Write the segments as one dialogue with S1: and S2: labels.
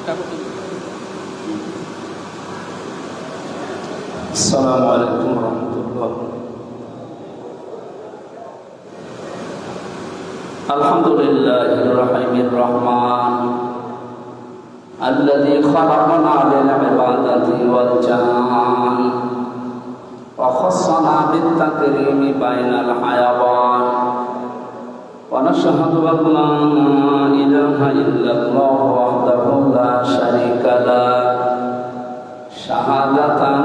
S1: আসসালামু আলাইকুম ওয়া রাহমাতুল্লাহ। আলহামদুলিল্লাহির রহিমির রহমান আল্লাযী খালাকানা লিল ইবাদাতি ওয়াল জান ওয়া খাসানা বিত তাকরীমি বাইনাল হায়াওয়ান ওয়া নাশহাদু আন লা ইলাহা ইল্লাল্লাহু ওয়াহদাহু লা শারীকা লাহু শাহাদাতান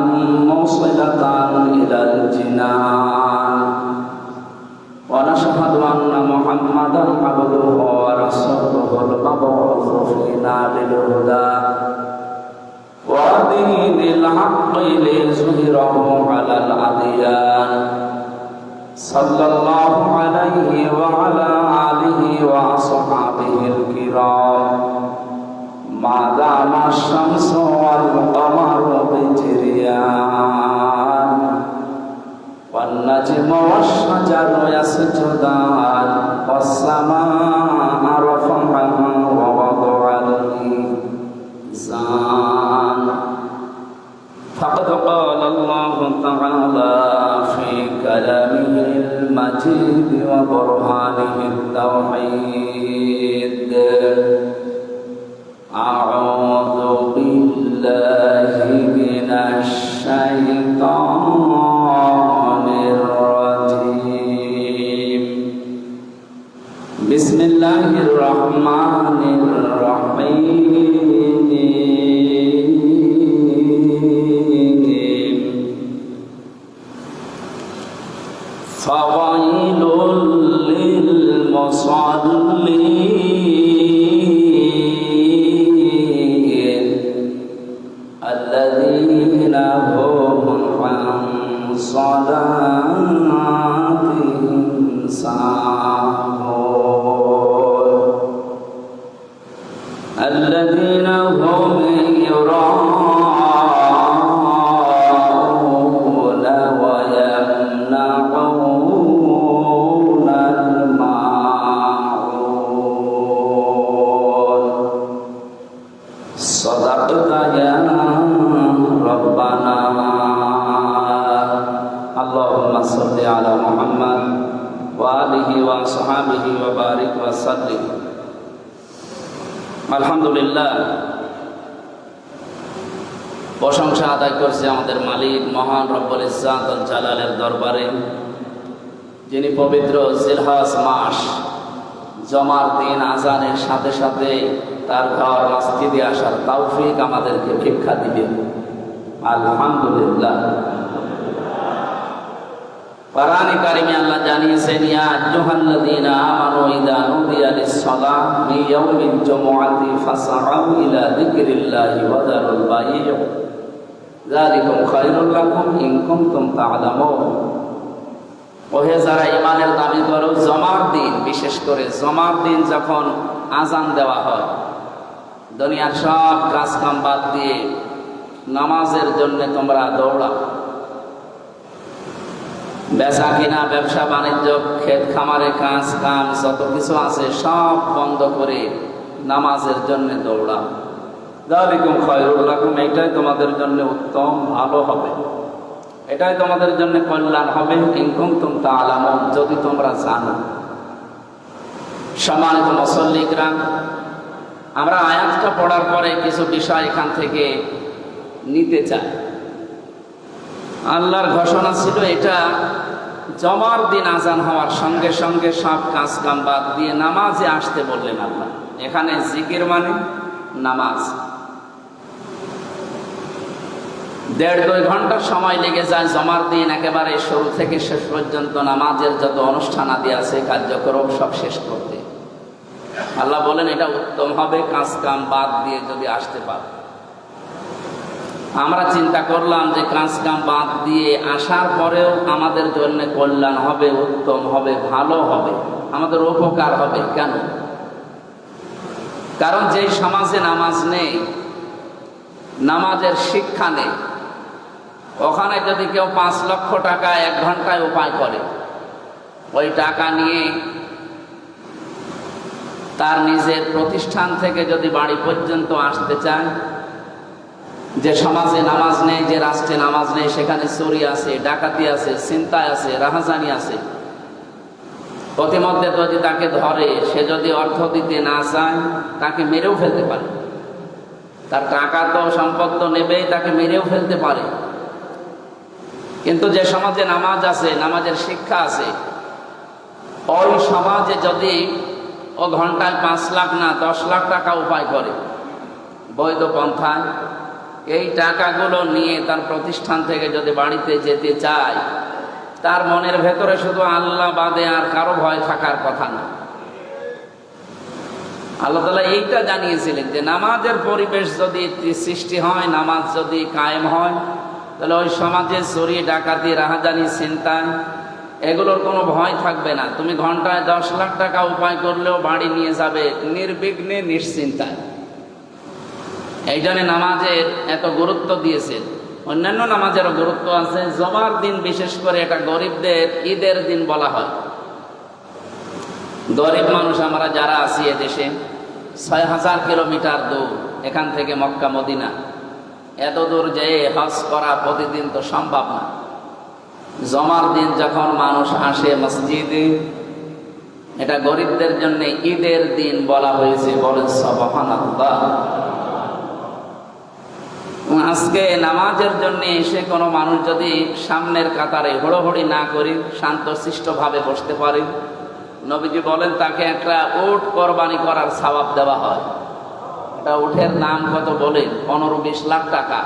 S1: মুসিলাতান ইলাল জিনান ওয়া নাশহাদু আন্না মুহাম্মাদান আবদুহু ওয়া রাসূলুহুল মাবউসু ফিনা বিল হুদা ওয়া দীনিল হাক্কি লিযুহহিরাহু আলাল আদিয়ান সাল্লাল্লাহু আলাইহি ওয়া আলা আলিহি ওয়া আসহাবিহিল কিরাম মা দামা শামসু ওয়াল কমারু বিজরিয়ান ওয়ান নাজমু ওয়াশ শাজারু ইয়াসজুদান ওয়াস সামাa'u রাফa'aha ওয়া ওয়াদা'al মিজান ফাকাদ ক্বালা আল্লাহু তাআলা ফি কালামিহিল মাজিদ ওয়া বুরহানিহিত তাওহীদ أعوذ بالله من الشيطان الرجيم بسم الله الرحمن الرحيم فويل للمصلين الذين هم عن صلاتهم ساهون الذين هم يراءون ويمنعون الماعون صدقت يا ربنا اللهم صل على محمد وآله وصحبه وبارك وسلم আলহামদুলিল্লাহ। প্রশংসা আদায় করছে আমাদের মালিক মহান রব্বুল ইজ্জাত ওয়াল জালালের দরবারে, যিনি পবিত্র জিলহজ মাস জমার দিন আজানের সাথে সাথে তার ঘর মসজিদে আসার তৌফিক আমাদেরকে ভিক্ষা দিবেন। আলহামদুলিল্লাহ। কোরআনে কারিমে আল্লাহ জানিয়েছেন, ইয়া আইয়ুহাল্লাযীনা আমানু ইযা নুদিয়া লিস-সালাতি মিন ইয়াউমিল জুমআতি ফাসআউ ইলা যিকরিল্লাহি ওয়া যারুল বাই' যালিকুম খায়রুল লাকুম ইন কুনতুম তা'লামুন। ওহে যারা ঈমানের দাবি করো, জমার দিন, বিশেষ করে জমার দিন যখন আজান দেওয়া হয়, দুনিয়ার সব কাজ কাম বাদ দিয়ে নামাজের জন্য তোমরা দৌড়াও। বেচা কিনা, ব্যবসা বাণিজ্য, ক্ষেত খামারে কাজ কাম যত কিছু আছে সব বন্ধ করে নামাজের জন্য দৌড়াও। যালিকুম খায়রুল লাকুম, এটাই তোমাদের জন্য উত্তম, ভালো হবে, এটাই তোমাদের জন্য কল্যাণ হবে। ইন কুনতুম তা'লামুন, যদি তোমরা জানো। সম্মানিত মুসল্লিকরাম, আমরা আয়াতটা পড়ার পরে কিছু বিষয় এখান থেকে নিতে চাই। আল্লাহর ঘোষণা ছিল এটা, জমার দিন আজান হওয়ার সঙ্গে সঙ্গে সব কাজ কাম বাদ দিয়ে নামাজে আসতে বললেন আল্লাহ। এখানে জিকির মানে নামাজ। 1.5-2 ঘন্টা সময় লেগে যায় জমার দিন একেবারে শুরু থেকে শেষ পর্যন্ত নামাজের যত অনুষ্ঠান আদি আছে, কার্যক্রম সব শেষ করতে। আল্লাহ বলেন এটা উত্তম হবে কাজ কাম বাদ দিয়ে যদি আসতে পারো। আমরা চিন্তা করলাম যে কাজ কাম বাদ দিয়ে আসার পরেও আমাদের জন্য কল্যাণ হবে, উত্তম হবে, ভালো হবে, আমাদের উপকার হবে। কেন? কারণ যেই সমাজে নামাজ নেই, নামাজের শিক্ষা নেই, ওখানে যদি কেউ 5 লক্ষ টাকা 1 ঘন্টায় উপায় করে, ওই টাকা নিয়ে তার নিজের প্রতিষ্ঠান থেকে যদি বাড়ি পর্যন্ত আসতে চায়, যে সমাজে নামাজ নেই, যে রাষ্ট্রে নামাজ নেই, সেখানে চুরি আছে, ডাকাতি আছে, ছিনতাই আছে, রাহাজানি আছে, প্রতিমধ্যে যদি তাকে ধরে, সে যদি অর্থ দিতে না চায়, তাকে মেরেও ফেলতে পারে। তার টাকা তো সম্পদ তো নেবেই, তাকে মেরেও ফেলতে পারে। কিন্তু যে সমাজে নামাজ আছে, নামাজের শিক্ষা আছে, ওই সমাজে যদি ও ঘন্টায় 5 লাখ না 10 লাখ টাকা উপায় করে বৈধ পন্থায়, এই টাকাগুলো নিয়ে তার প্রতিষ্ঠান থেকে যদি বাড়িতে যেতে চায়, তার মনের ভেতরে শুধু আল্লাহ বাদে আর কারো ভয় থাকার কথা না। আল্লাহ তাআলা এইটা জানিয়েছিলেন যে নামাজের পরিবেশ যদি সৃষ্টি হয়, নামাজ যদি কায়েম হয়, তাহলে ওই সমাজে চুরি, ডাকাতি, রাহাজানি, ছিনতাই এগুলোর কোনো ভয় থাকবে না। তুমি ঘন্টায় 10 লাখ টাকা উপায় করলেও বাড়ি নিয়ে যাবে নির্বিঘ্নে, নিশ্চিন্তায়। এই জন্য নামাজের এত গুরুত্ব দিয়েছেন। অন্যান্য নামাজেরও গুরুত্ব আছে। জমার দিন বিশেষ করে এটা গরিবদের ঈদের দিন বলা হয়। গরিব মানুষ আমরা যারা আছি এদেশে, 6000 কিলোমিটার দূর এখান থেকে মক্কা মদিনা, এত দূর যেয়ে হজ করা প্রতিদিন তো সম্ভব না। জমার দিন যখন মানুষ আসে মসজিদে, এটা গরিবদের জন্য ঈদের দিন বলা হয়েছে। বলেন সুবহানাল্লাহ। আজকে নামাজের জন্য এসে কোনো মানুষ যদি সামনের কাতারে হড়োহড়ি না করে শান্তশিষ্ট ভাবে বসতে পারে, নবীজি বলেন তাকে একটা উট কোরবানি করার সওয়াব দেওয়া হয়। এটা উটের নাম কত বলেন? 15-20 লাখ টাকা।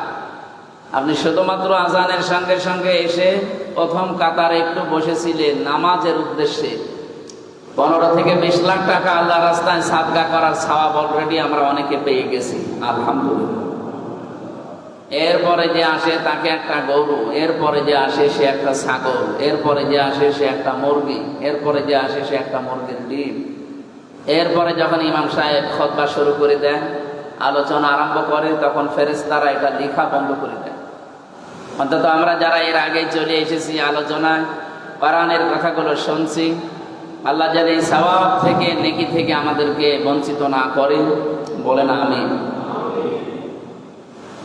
S1: আপনি শুধুমাত্র আজানের সঙ্গে সঙ্গে এসে প্রথম কাতারে একটু বসেছিলেন নামাজের উদ্দেশ্যে, 15 থেকে 20 লাখ টাকা আল্লাহ রাস্তায় সাদকা করার সওয়াব অলরেডি আমরা অনেকে পেয়ে গেছি, আলহামদুলিল্লাহ। এরপরে যে আসে তাকে একটা গরু, এরপরে যে আসে সে একটা ছাগল, এরপরে যে আসে সে একটা মুরগি, এরপরে যে আসে সে একটা মুরগির ডিম। এরপরে যখন ইমাম সাহেব খুতবা শুরু করে দেন, আলোচনা আরম্ভ করে, তখন ফেরেশতারা এটা লেখা বন্ধ করে দেয়। অন্তত আমরা যারা এর আগে চলে এসেছি আলোচনায়, কোরআনের কথাগুলো শুনছি, আল্লাহ যেন এই সওয়াব থেকে, নেকি থেকে আমাদেরকে বঞ্চিত না করে, বলেন আমিন।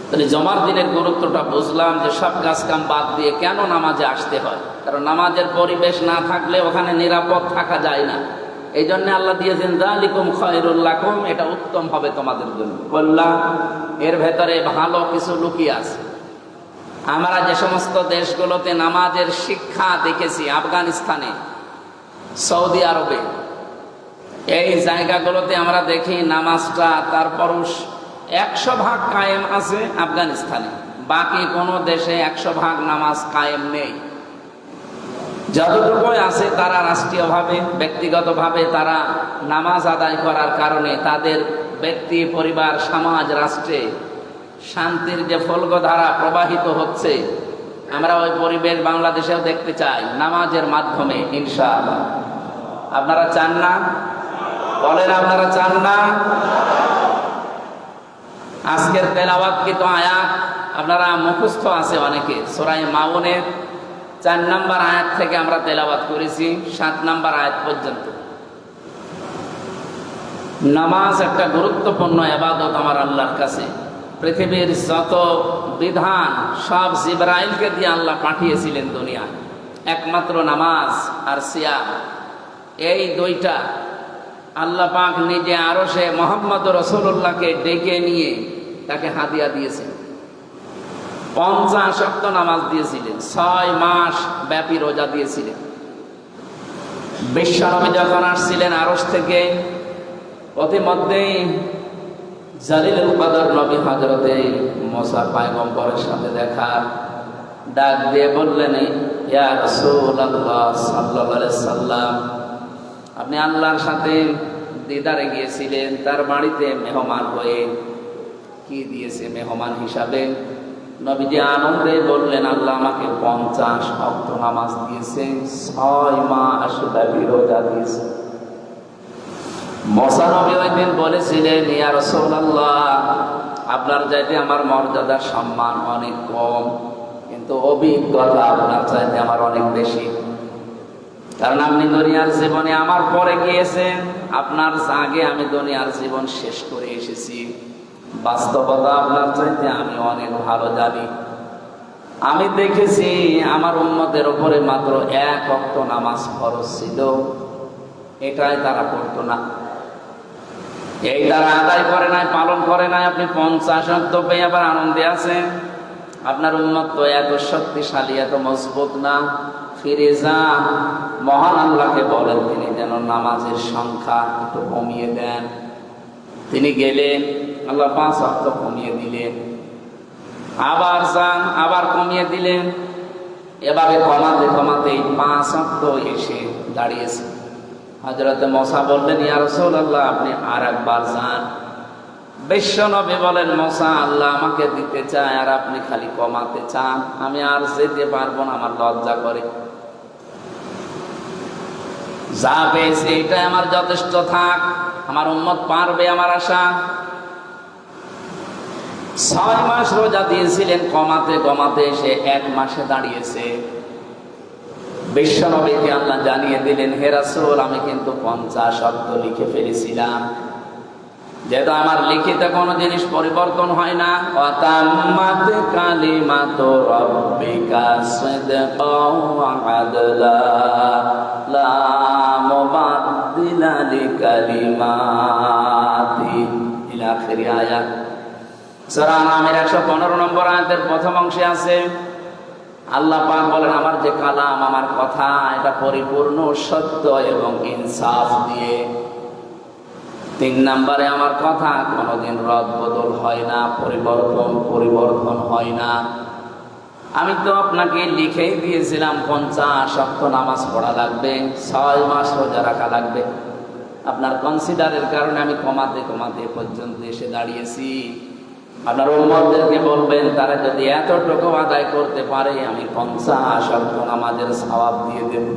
S1: তাহলে জমার দিনের গুরুত্বটা বুঝলাম, যে সব কাজ কাম বাদ দিয়ে কেন নামাজে আসতে হয়। কারণ নামাজের পরিবেশ না থাকলে ওখানে নিরাপদ থাকা যায় না। এই জন্য আল্লাহ দিয়েছেন যালিকুম খায়রুল লাকুম, এটা উত্তম হবে তোমাদের জন্য। বললাম এর ভেতরে ভালো কিছু লুকিয়ে আছে। আমরা যে সমস্ত দেশগুলোতে নামাজের শিক্ষা দেখেছি, আফগানিস্তানে, সৌদি আরবে, এই জায়গাগুলোতে আমরা দেখি নামাজটা তার পরশ 100% কায়েম আছে আফগানিস্তানে। বাকি কোনো দেশে 100% নামাজ কায়েম নেই। যতটুকু আছে তারা রাষ্ট্রীয়ভাবে, ব্যক্তিগতভাবে তারা নামাজ আদায় করার কারণে তাদের ব্যক্তি, পরিবার, সমাজ, রাষ্ট্রে শান্তির যে ফলকধারা প্রবাহিত হচ্ছে, আমরা ওই পরিবেশ বাংলাদেশেও দেখতে চাই নামাজের মাধ্যমে, ইনশাআল্লাহ। আপনারা চান না? বলেন আপনারা চান না? আজকের তেলাওয়াতকৃত আয়াত আপনারা মুখস্থ আছে অনেকে। সূরা মাউনের 4 নম্বর আয়াত থেকে আমরা তেলাওয়াত করেছি 7 নম্বর আয়াত পর্যন্ত। নামাজ একটা গুরুত্বপূর্ণ ইবাদত আমার আল্লাহর কাছে। পৃথিবীর যত বিধান সব জিবরাইলকে দিয়ে আল্লাহ পাঠিয়েছিলেন দুনিয়ায়। একমাত্র নামাজ আর সিয়াম, এই দুইটা আল্লাহ পাক নিজে আরশে মুহাম্মদ রাসূলুল্লাহকে ডেকে নিয়ে তাকে হাদিয়া দিয়েছেন। 50 ওয়াক্ত নামাজ দিয়েছিলেন, 6 মাস ব্যাপী রোজা দিয়েছিলেন। বিশ্বনবী যখন আসছিলেন আরশ থেকে, প্রতিমধ্যেই জালিলুল কদর নবী হযরতে মুসা পয়গম্বরের সাথে দেখা, ডাক দিয়ে বললেন, ইয়া রাসূলুল্লাহ সাল্লাল্লাহু আলাইহি সাল্লাম, আপনি আল্লাহর সাথে দিদারে গিয়েছিলেন, তার বাড়িতে মেহমান হয়ে। কি দিয়েছে মেহমান হিসাবে? নবীজি আনন্দে বললেন, আল্লাহ আমাকে 50 ওয়াক্ত নামাজ দিয়েছে, 6 মাস ব্যাপী রোজা দিয়েছে। মুসা নবী ওই দিন বলেছিলেন, ইয়া রাসূলুল্লাহ, আপনার চাইতে আমার মর্যাদা সম্মান অনেক কম, কিন্তু অভিজ্ঞতা আপনার চাইতে আমার অনেক বেশি। কারণ আপনি দুনিয়ার জীবনে আমার পরে গিয়েছেন, আপনার আগে আমি দুনিয়ার জীবন শেষ করে এসেছি। বাস্তবতা আপনার চাইতে আমি অনেক ভালো জানি। আমি দেখেছি আমার উম্মতের উপরে মাত্র 1 ওয়াক্ত নামাজ ফরজ ছিল, এটাই তারা পড়তো না, এই তারা আদায় করে নাই, পালন করে নাই। আপনি 50 ওয়াক্ত পেয়ে আবার আনন্দে আছেন। আপনার উম্মত তো এত শক্তিশালী, এত মজবুত না। ফিরে যান, মহান আল্লাহকে বলেন তিনি যেন নামাজের সংখ্যা একটু কমিয়ে দেন। তিনি গেলেন, আল্লাহ 5 ওয়াক্ত কমিয়ে দিলেন। আবার যান, আবার কমিয়ে দিলেন। এভাবে কমাতে কমাতে 5 ওয়াক্ত এসে দাঁড়িয়েছে। হযরত মুসা বললেন, ইয়া রাসূলুল্লাহ, আপনি আর একবার যান। বিশ্বনবী বলেন, মুসা, আল্লাহ আমাকে দিতে চায় আর আপনি খালি কমাতে চান, আমি আর যেতে পারবো না, আমার লজ্জা করে। যা পেয়েছি এটাই আমার যথেষ্ট, থাক, আমার উম্মত পারবে আমার আশা। 6 মাস রোজা দিয়েছিলেন, কমাতে কমাতে সে 1 মাসে দাঁড়িয়েছে। বিশ্বনবীকে আল্লাহ জানিয়ে দিলেন, হে রাসূল, আমি কিন্তু 50 ওয়াক্ত লিখে ফেলেছিলাম। যেহেতু আমার লিখিত কোনো জিনিস পরিবর্তন হয় না, ওয়াতাম্মাত কালিমাতু রাব্বিকা সিদকাও ওয়া আদলা লা মুবাদদিলা লিকালিমাতি ইলা আখিরি আয়াত। সূরা আনামের 115 নম্বর আয়াতের প্রথম অংশে আছে, আল্লাহ পাক বলেন, আমার যে কালাম, আমার কথা, এটা পরিপূর্ণ সত্য এবং ইনসাফ দিয়ে। 3 নম্বরে আমার কথা কোনোদিন রদ বদল হয় না, পরিবর্তন হয় না। আমি তো আপনাকে লিখেই দিয়েছিলাম 50 ওয়াক্ত নামাজ পড়া লাগবে, 6 মাস রোজা রাখা লাগবে। আপনার কনসিডারের কারণে আমি কমাতে কমাতে পর্যন্ত এসে দাঁড়িয়েছি। আপনার উম্মতদেরকে বলবেন, তারা যদি এতটুকু আদায় করতে পারে, আমি 50 ওয়াক্ত নামাজের সওয়াব দিয়ে দেব।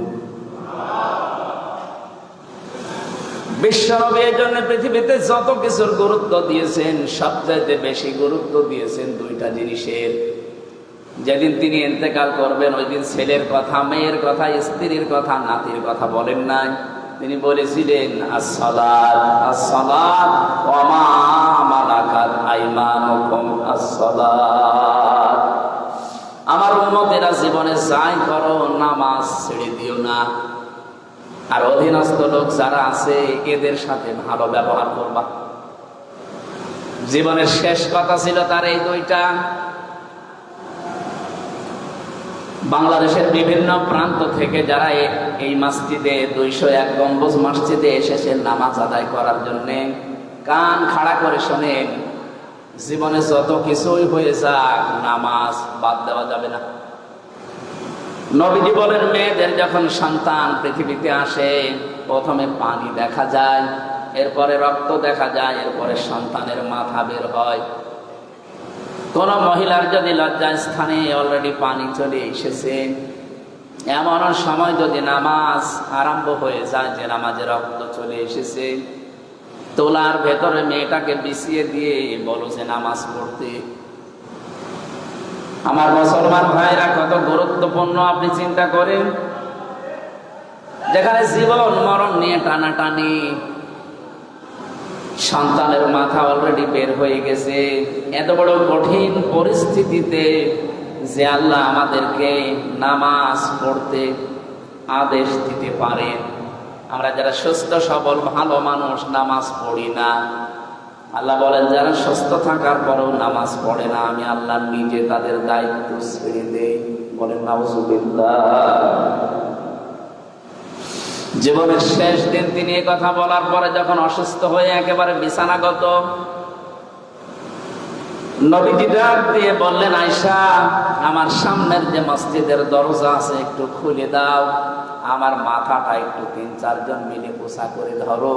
S1: বিশ্বনবী এর জন্য পৃথিবীতে যত কিছুর গুরুত্ব দিয়েছেন, সবচাইতে বেশি গুরুত্ব দিয়েছেন 2টা জিনিসের। যেদিন তিনি ইন্তেকাল করবেন, ওই দিন ছেলের কথা, মেয়ের কথা, স্ত্রীর কথা, নাতির কথা বলেন নাই। তিনি বলেছিলেন, আসসালাত আসসালাত ওয়া মা মালাকাত আইমানুকুম আসসালাত। আমার উম্মতেরা জীবনে যাই করো, নামাজ ছেড়ে দিও না। আর অধীনস্থ লোক যারা আছে, এদের সাথে ভালো ব্যবহার করবা। জীবনের শেষ কথা ছিল তার এই 2টা। বাংলাদেশের বিভিন্ন প্রান্ত থেকে যারা এই মসজিদে 201 গম্বুজ মসজিদে এসেছেন নামাজ আদায় করার জন্য, কান খাড়া করে শোনেন, জীবনে যত কিছুই হয়ে যাক, নামাজ বাদ দেওয়া যাবে না। নবীজি বলেন, মেয়েদের যখন সন্তান পৃথিবীতে আসে, প্রথমে পানি দেখা যায়, এরপরে রক্ত দেখা যায়, এরপরে সন্তানের মাথা বের হয়। কোন মহিলার যদি লজ্জাস্থানে অলরেডি পানি চলে এসেছে, এমন সময় যদি নামাজ আরম্ভ হয়ে যায়, যে নামাজে রক্ত চলে এসেছে, তোলার ভেতরে মেয়েটাকে বিছিয়ে দিয়ে বলো যে নামাজ পড়তে। আমার মুসলমান ভাইরা, কত গুরুত্বপূর্ণ আপনি চিন্তা করেন। যেখানে জীবন মরণ নিয়ে টানাটানি, সন্তানের মাথা অলরেডি বের হয়ে গেছে, এত বড় কঠিন পরিস্থিতিতে যে আল্লাহ আমাদেরকে নামাজ পড়তে আদেশ দিতে পারেন, আমরা যারা সুস্থ সবল ভালো মানুষ নামাজ পড়ি না। আল্লাহ বলেন, যারা সুস্থ থাকার পরেও নামাজ পড়ে না, আমি আল্লাহ নিজে তাদের দায়িত্ব ছেড়ে দেই। বলেন নাউজুবিল্লাহ। জীবনের শেষ দিন তিনি এই কথা বলার পরে যখন অসুস্থ হয়ে একেবারে বিছানাগত, নবীজি ডাক দিয়ে বললেন, আয়েশা, আমার সামনের যে মসজিদের দরজা আছে একটু খুলে দাও, আমার মাথাটা একটু 3-4 জন মিলে পোষা করে ধরো।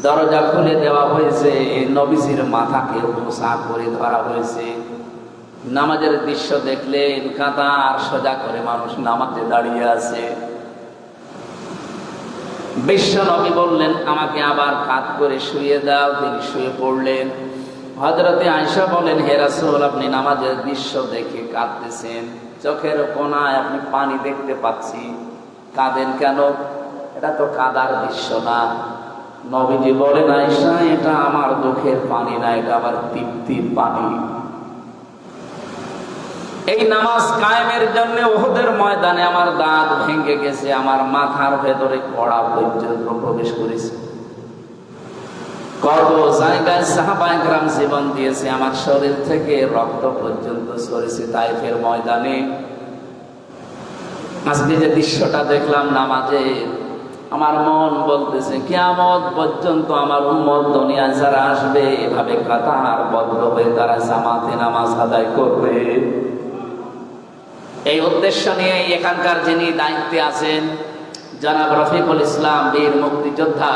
S1: দরজা খুলে দেওয়া হয়েছে, নবীজির মাথাকে পোষা করে ধরা হয়েছে। নামাজের দৃশ্য দেখলেন, কাতার সোজা করে মানুষ নামাজে দাঁড়িয়ে আছে। বিশ্ব নবী বললেন, আমাকে আবার কাত করে শুয়ে দাও। তিনি শুয়ে পড়লেন। হযরতে আয়েশা বলেন, হে রাসূল, আপনি নামাজের দৃশ্য দেখে কাঁদতেছেন, চোখের কোণায় আপনি পানি দেখতে পাচ্ছি, কাঁদেন কেন? এটা তো কাঁদার দৃশ্য না। নবীজি বলেন, আয়েশা, এটা আমার দুঃখের পানি না, এটা আমার তৃপ্তির পানি। এই নামাজ কায়েমের জন্য উহুদের ময়দানে আমার দাঁত ভেঙে গেছে, আমার মাথার ভেতরে কড়া পর্যন্ত প্রবেশ করেছে। কত জায়গায় সাহাবায়ে কেরাম জীবন দিয়েছে, আমার শরীর থেকে রক্ত পর্যন্ত ঝরেছে তায়েফের ময়দানে। আজকে যে দৃশ্যটা দেখলাম নামাজে, আমার মন বলতেছে কিয়ামত পর্যন্ত আমার উম্মত দুনিয়ায় যারা আসবে এভাবে কাতারবদ্ধ হয়ে তারা জামাতে নামাজ আদায় করবে। এই উদ্দেশ্য নিয়ে এখানকার যিনি দায়িত্বে আছেন জনাব রফিকুল ইসলাম, বীর মুক্তিযোদ্ধা,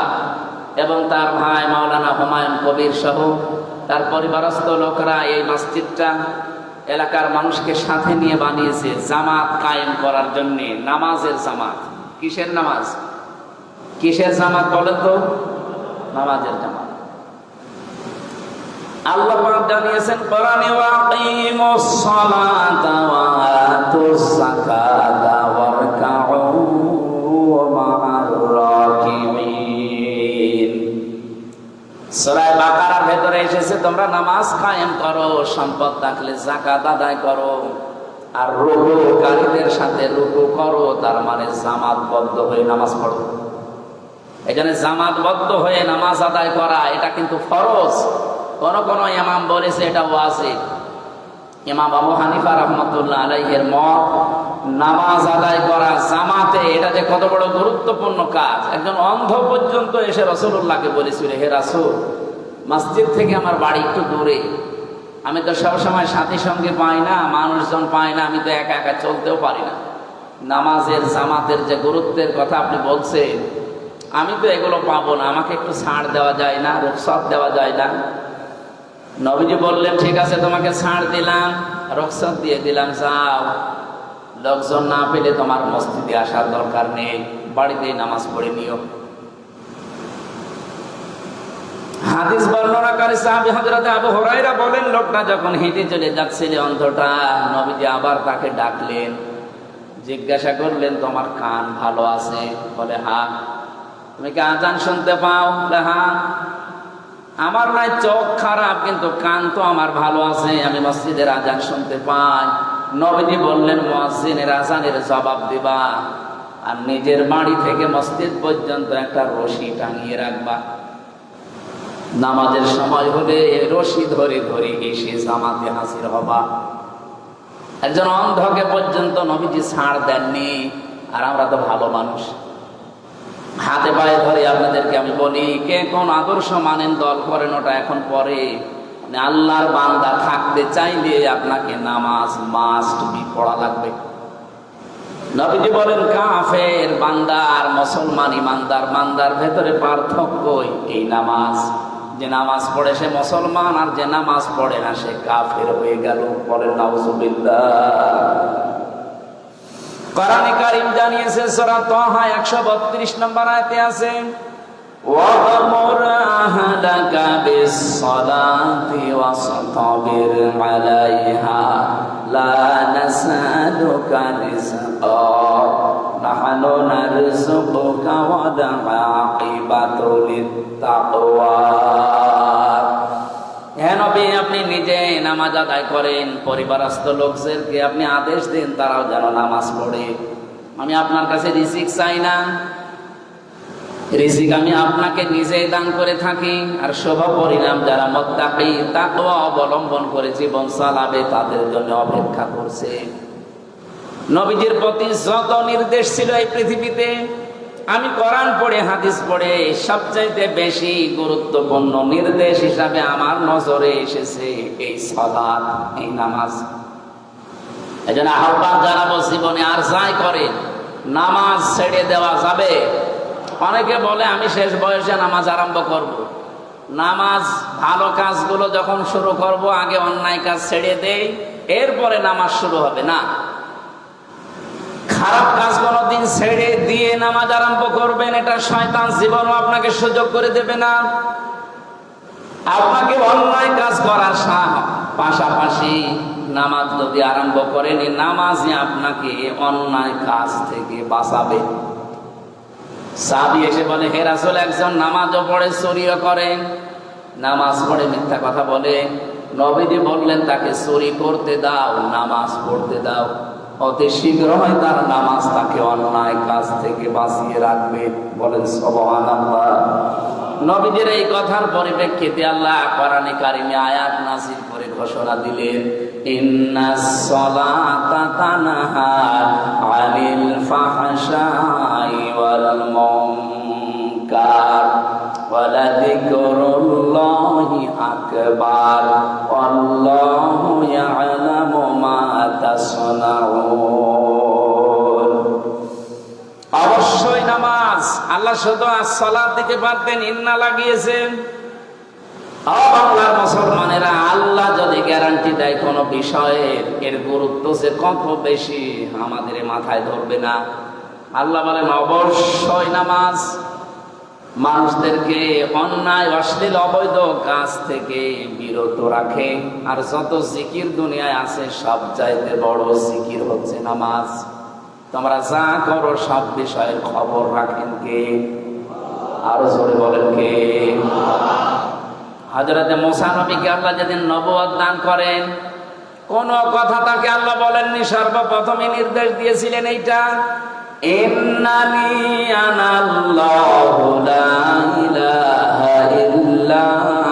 S1: এবং তার ভাই মাওলানা হুমায়ুন কবির সহ তার পরিবারস্থ লোকরা এই মসজিদটা এলাকার মানুষকে সাথে নিয়ে বানিয়েছে জামাত কায়েম করার জন্য। নামাজের জামাত। কিসের নামাজ? কিসের জামাত বলেন তো? নামাজের জামাত। আল্লাহ পাক জানিয়েছেন কোরআনে, ওয়াকিমুস সালাতা ওয়া আতুস যাকাতা ওয়ারকাউ মা'আর রাকিঈন। সূরা বাকারার ভেতরে এসেছে তোমরা নামাজ কায়েম করো, সম্পদ থাকলে যাকাত আদায় করো, আর রুকুকারীদের সাথে রুকু করো, তার মানে জামাতবদ্ধ হয়ে নামাজ পড়ো। এখানে জামাতবদ্ধ হয়ে নামাজ আদায় করা এটা কিন্তু ফরজ। কোন কোন ইমাম বলেছে এটা ওয়াজিব। ইমাম আবু হানিফা রাহমাতুল্লাহ আলাইহির মত, নামাজ আদায় করা জামাতে এটা যে কত বড় গুরুত্বপূর্ণ কাজ। একজন অন্ধ পর্যন্ত এসে রাসূলুল্লাহকে বলেছিল, হে রাসূল, মসজিদ থেকে আমার বাড়ি একটু দূরে, আমি তো সবসময় সাথী সঙ্গে পাই না, মানুষজন পাই না, আমি তো একা একা চলতেও পারি না। নামাজের জামাতের যে গুরুত্বের কথা আপনি বলছেন, আমি তো এগুলো পাবো না, আমাকে একটু ছাড় দেওয়া যায় না, রুখসত দেওয়া যায় না? নবীজি বললেন, ঠিক আছে, তোমাকে ছাড় দিলাম, রুখসত দিয়ে দিলাম, যাও। লোকজন না পেলে তোমার মসজিদে আসার দরকার নেই, বাড়িতেই নামাজ পড়ে নিও। হাদিস বর্ণনাকারী সাহাবী হযরত আবু হুরায়রা বলেন, লোকটা যখন হেঁটে চলে যাচ্ছিল অন্ধটা, নবীজি আবার তাকে ডাকলেন, জিজ্ঞাসা করলেন, তোমার কান ভালো আছে? বলে হ্যাঁ। তুমি কি আজান শুনতে পাও? বলে হ্যাঁ। আমার নাই চোখ খারাপ, কিন্তু কান তো আমার ভালো আছে, আমি মসজিদের আজান শুনতে পাই। নবীজি বললেন, মুয়াজ্জিনের আজানের জবাব দিবা, আর নিজের বাড়ি থেকে মসজিদ পর্যন্ত একটা রশি টাঙিয়ে রাখবা। নামাজের সময় হলে রশি ধরে ধরে এসে জামাতে হাজির হবা। একজন অন্ধকে পর্যন্ত নবীজি ছাড় দেননি, আর আমরা তো ভালো মানুষ, হাতে পায়ে ধরে আপনাদেরকে আমি বলি, কে কোন আদর্শ মানেন, দল করেন, ওটা এখন পরে। আল্লাহর বান্দা থাকতে চাইলে আপনাকে নামাজ মাস্ট বি পড়া লাগবে। নবীজি বলেন, কাফের বান্দা আর মুসলমান ইমানদার বান্দার ভেতরে পার্থক্যই এই নামাজ। যে নামাজ পড়ে সে মুসলমান, আর যে নামাজ পড়ে না সে কাফের হয়ে গেল। বলেন নাউজুবিল্লাহ। কোরআনে কারীম জানিয়েছে, সূরা তাহা 132 নম্বর আয়াতে আছে, ওয়া'মুর আহলাকা বিস-সালাতি ওয়াসতাবির আলাইহা লা নাসআলুকা রিজকা নাহনু নারযুকুকা ওয়া আকিবাতু লিত-তাকওয়া। হ্যাঁ নবী, আপনি নিজে নামাজ আদায় করেন, পরিবারস্থ লোকদেরকে আপনি আদেশ দেন তারাও যেন নামাজ পড়ে। আমি আপনার কাছে রিজিক চাই না, রিজিক আমি আপনাকে নিজেই দান করে থাকি। আর শুভ পরিণাম যারা মুত্তাকি, তাকওয়া অবলম্বন করে জীবন চালাবে, তাদের জন্য অপেক্ষা করছে। নবীজির প্রতি যত নির্দেশ ছিল এই পৃথিবীতে, আমি কোরআন পড়ে হাদিস পড়ে সবচাইতে বেশি গুরুত্বপূর্ণ নির্দেশ হিসাবে আমার নজরে এসেছে এই সালাত, এই নামাজ। এজন্য আহ্বান জানাবো, জীবনে আর যাই করে নামাজ ছেড়ে দেওয়া যাবে? অনেকে বলে আমি শেষ বয়সে নামাজ আরম্ভ করব। নামাজ ভালো কাজগুলো যখন শুরু করব, আগে অন্যায় কাজ ছেড়ে দেই, এরপরে নামাজ শুরু হবে না। খারাপ কাজ কোনদিন ছেড়ে দিয়ে নামাজ আরম্ভ করবেন, এটা শয়তান জীবনও আপনাকে সুযোগ করে দেবে না। আপনাকে অন্যায় কাজ করার পাশাপাশি নামাজ যদি আরম্ভ করেন, নামাজই আপনাকে অন্যায় কাজ থেকে বাঁচাবে। সাহাবী এসে বলে, হে রাসূল, একজন নামাজও পড়ে চুরিও করে, নামাজ পড়ে মিথ্যা কথা বলে। নবীজি বললেন, তাকে চুরি করতে দাও, নামাজ পড়তে দাও, অতি শীঘ্রই তার নামাজ তাকে অন্যায় কাজ থেকে বাঁচিয়ে রাখবে। বলেন সুবহানাল্লাহ। নবীজির এই কথার পরিপ্রেক্ষিতে আল্লাহ কোরআনে কারিমে আয়াত নাযিল করে ঘোষণা দিলেন, ইন্নাস সালাতা তানহা আনিল ফাহশাই ওয়াল মুনকার ওয়ালা যিকরুল্লাহি আকবার আল্লাহু ইয়ালামু মা তাসনাউন। অবশ্যই নামাজ। আল্লাহ শুধু সালাত দিতে পারতেন, ইন্না লাগিয়েছেন। বাংলার মুসলমানেরা, আল্লাহ যদি গ্যারান্টি দেয় কোন বিষয়ের, এর গুরুত্ব যে কত বেশি আমাদের মাথায় ধরবে না। আল্লাহ বলেন অবশ্যই নামাজ মানুষদেরকে অন্যায় অশ্লীল অবৈধ কাজ থেকে বিরত রাখে। আর যত জিকির দুনিয়ায় আছে, সব চাইতে বড় জিকির হচ্ছে নামাজ। তোমরা যা করো সব বিষয়ের খবর রাখেন কে? আরো জোরে বলেন কে? হযরতে মুসা নবীকে আল্লাহ যেদিন নবুয়ত দান করেন, কোন কথা তাকে আল্লাহ বলেননি, সর্বপ্রথমে নির্দেশ দিয়েছিলেন এইটা, ইন্নানি আনাল্লাহু লা ইলাহা ইল্লা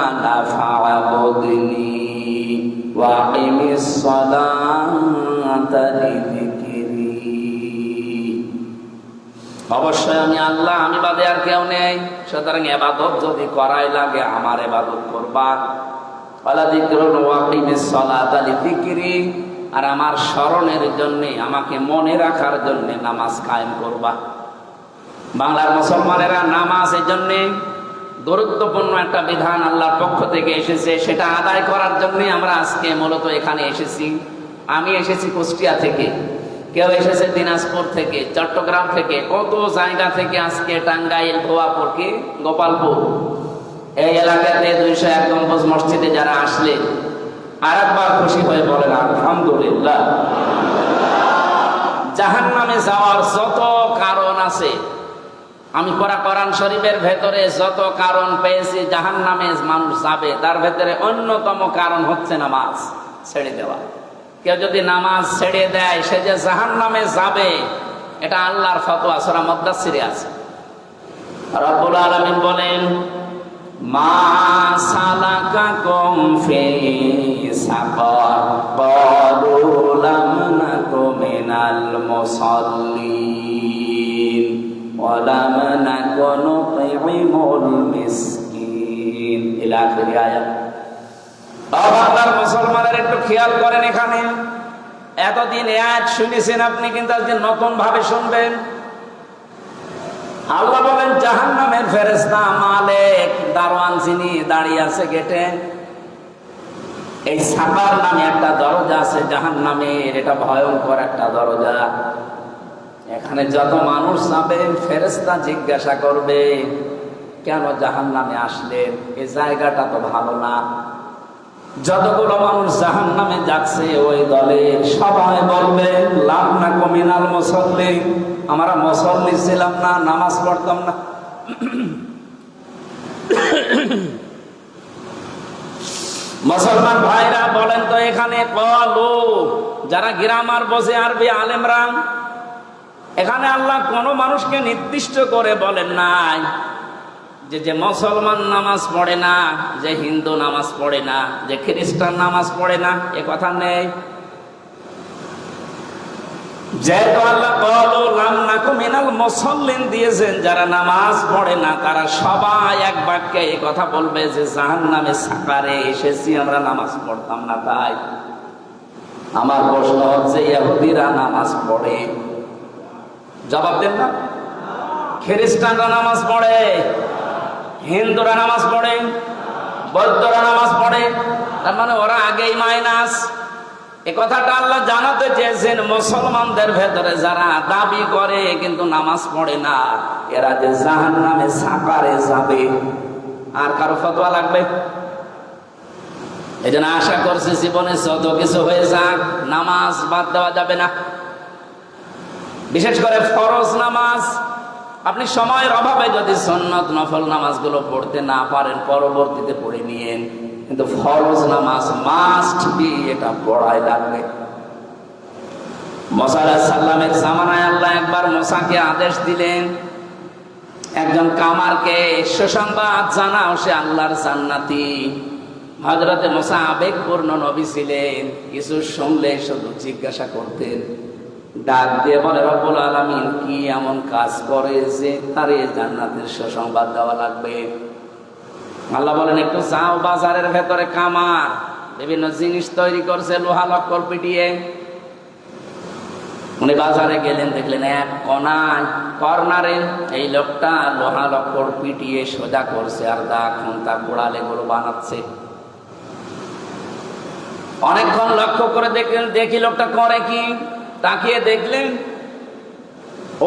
S1: আনা ফা'বুদনি ওয়া আকিমিস সালাতা লিযিকরি। অবশ্যই আমি আল্লাহ, আমি বাদে আর কেউ নেই, সুতরাং ইবাদত যদি করাই লাগে আমার ইবাদত করবা। ওয়ালা যিকরুন ওয়া আকিমিস সালাতা লিযিকরি, আর আমার স্মরণের জন্য, আমাকে মনে রাখার জন্য নামাজ কায়েম করবা। বাংলার মুসলমানেরা, নামাজ এই জন্য গুরুত্বপূর্ণ একটা বিধান আল্লাহর পক্ষ থেকে এসেছে, সেটা আদায় করার জন্য আমরা আজকে মূলত এখানে এসেছি। আমি এসেছি কুষ্টিয়া থেকে, কেউ এসেছে দিনাজপুর থেকে, চট্টগ্রাম থেকে, কত জায়গা থেকে আজকে টাঙ্গাইল, ভুয়াপুর, কি গোপালপুর, এই এলাকাতে 201 গম্বুজ মসজিদে যারা আসলে আর একবার খুশি হয়ে বলেন আলহামদুলিল্লাহ। জাহান্নামে যাওয়ার যত কারণ আছে, আমি কোরআন শরীফের ভেতরে যত কারণ পেয়েছি জাহান্নামে মানুষ যাবে, তার ভেতরে অন্যতম কারণ হচ্ছে নামাজ ছেড়ে দেওয়া। কেউ যদি নামাজ ছেড়ে দেয়, সে যে জাহান্নামে যাবে, এটা আল্লাহর ফতোয়া, সূরা মুদ্দাসসিরে আছে। রব্বুল আলামিন বলেন, মা সালাকাকুম ফি সাকার ক্বালু লাম নাকু মিনাল মুসাল্লিন ওয়া লাম নাকু নুতঈমুল মিসকিন ইলা আখির আয়াত। বাংলার মুসলমানের একটু খেয়াল করেন, এখানে এতদিন এই আয়াত শুনেছেন আপনি, কিন্তু আজকে নতুন ভাবে শুনবেন। আল্লাহ বলেন জাহান্নামের ফেরেশতা মালিক, দারোয়ান যিনি দাঁড়িয়ে আছে গেটে, এই সাকার নামে একটা দরজা আছে জাহান্নামের, এটা ভয়ঙ্কর একটা দরজা। এখানে যত মানুষ যাবে, ফেরেশতা জিজ্ঞাসা করবে, কেন জাহান্নামে আসলেন? এই জায়গাটা তো ভালো না। যতগুলো মানুষ জাহান্নামে যাচ্ছে, ওই দলের সবাই বলবে লাম নাকু মিনাল মুসাল্লিন, আমরা মুসাল্লি ছিলাম না, নামাজ পড়তাম না। মুসলমান ভাইরা বলেন তো, এখানে ক্বালু, যারা গ্রামার বোঝে আরবি আলেমরা, এখানে আল্লাহ কোন মানুষকে নির্দিষ্ট করে বলেন নাই যে মুসলমান নামাজ পড়ে না, যে হিন্দু নামাজ পড়ে না, যে খ্রিস্টান নামাজ পড়ে না, এ কথা নেই। যেহেতু আল্লাহ ক্বালু লাম নাকু মিনাল মুসাল্লিন দিয়েছেন, যারা নামাজ পড়ে না তারা সবাই এক বাক্যে এই কথা বলবে যে জাহান্নামে সাকারে এসেছি, আমরা নামাজ পড়তাম না। তাই আমার প্রশ্ন হচ্ছে, ইহুদিরা নামাজ পড়ে? জবাব দেন না। খ্রিস্টানরা নামাজ পড়ে, হিন্দুরা নামাজ পড়ে, বৌদ্ধরা নামাজ পড়ে, তার মানে ওরা আগেই মাইনাস। এ কথাটা আল্লাহ জানাতে চেয়েছেন মুসলমানদের ভেতরে যারা দাবি করে কিন্তু নামাজ পড়ে না, এরা যে জাহান্নামে সাকারে যাবে। আর কারো ফতোয়া লাগবে? এই জন্য আশা করছি জীবনে যত কিছু হয়ে যাক, নামাজ বাদ দেওয়া যাবে না। বিশেষ করে ফরজ নামাজ, আপনি সময়ের অভাবে যদি সুন্নত নফল নামাজগুলো পড়তে না পারেন, পরবর্তীতে পড়ে নিয়েন, কিন্তু ফরজ নামাজ মাস্ট বি, এটা পড়াই লাগবে। মুসা আলাইহিস সালামের জামানায় আল্লাহ একবার মুসাকে আদেশ দিলেন, একজন কামারকে সুসংবাদ জানাও, সে আল্লাহর জান্নাতি। হযরতে মুসা আবেগপূর্ণ নবী ছিলেন, কিছু শুনলে শুধু জিজ্ঞাসা করতেন। ডাক দিয়ে বলে, রব্বুল আলামিন কি এমন কাজ করে যে তারে জান্নাতের সুসংবাদ দেওয়া লাগবে? আল্লাহ বলেন, একটু যাও বাজারের ভেতরে, কামার বিভিন্ন জিনিস তৈরি করছে লোহা লক্কর পিটিয়ে। উনি বাজারে গেলেন, দেখলেন এক কর্নারে এই লোকটা লোহা লক্কর পিটিয়ে সোজা করছে আর দা খুন্তা কোড়ালে গুলো বানাচ্ছে। অনেকক্ষণ লক্ষ্য করে দেখলেন, দেখি লোকটা করে কি। তাকিয়ে দেখলেন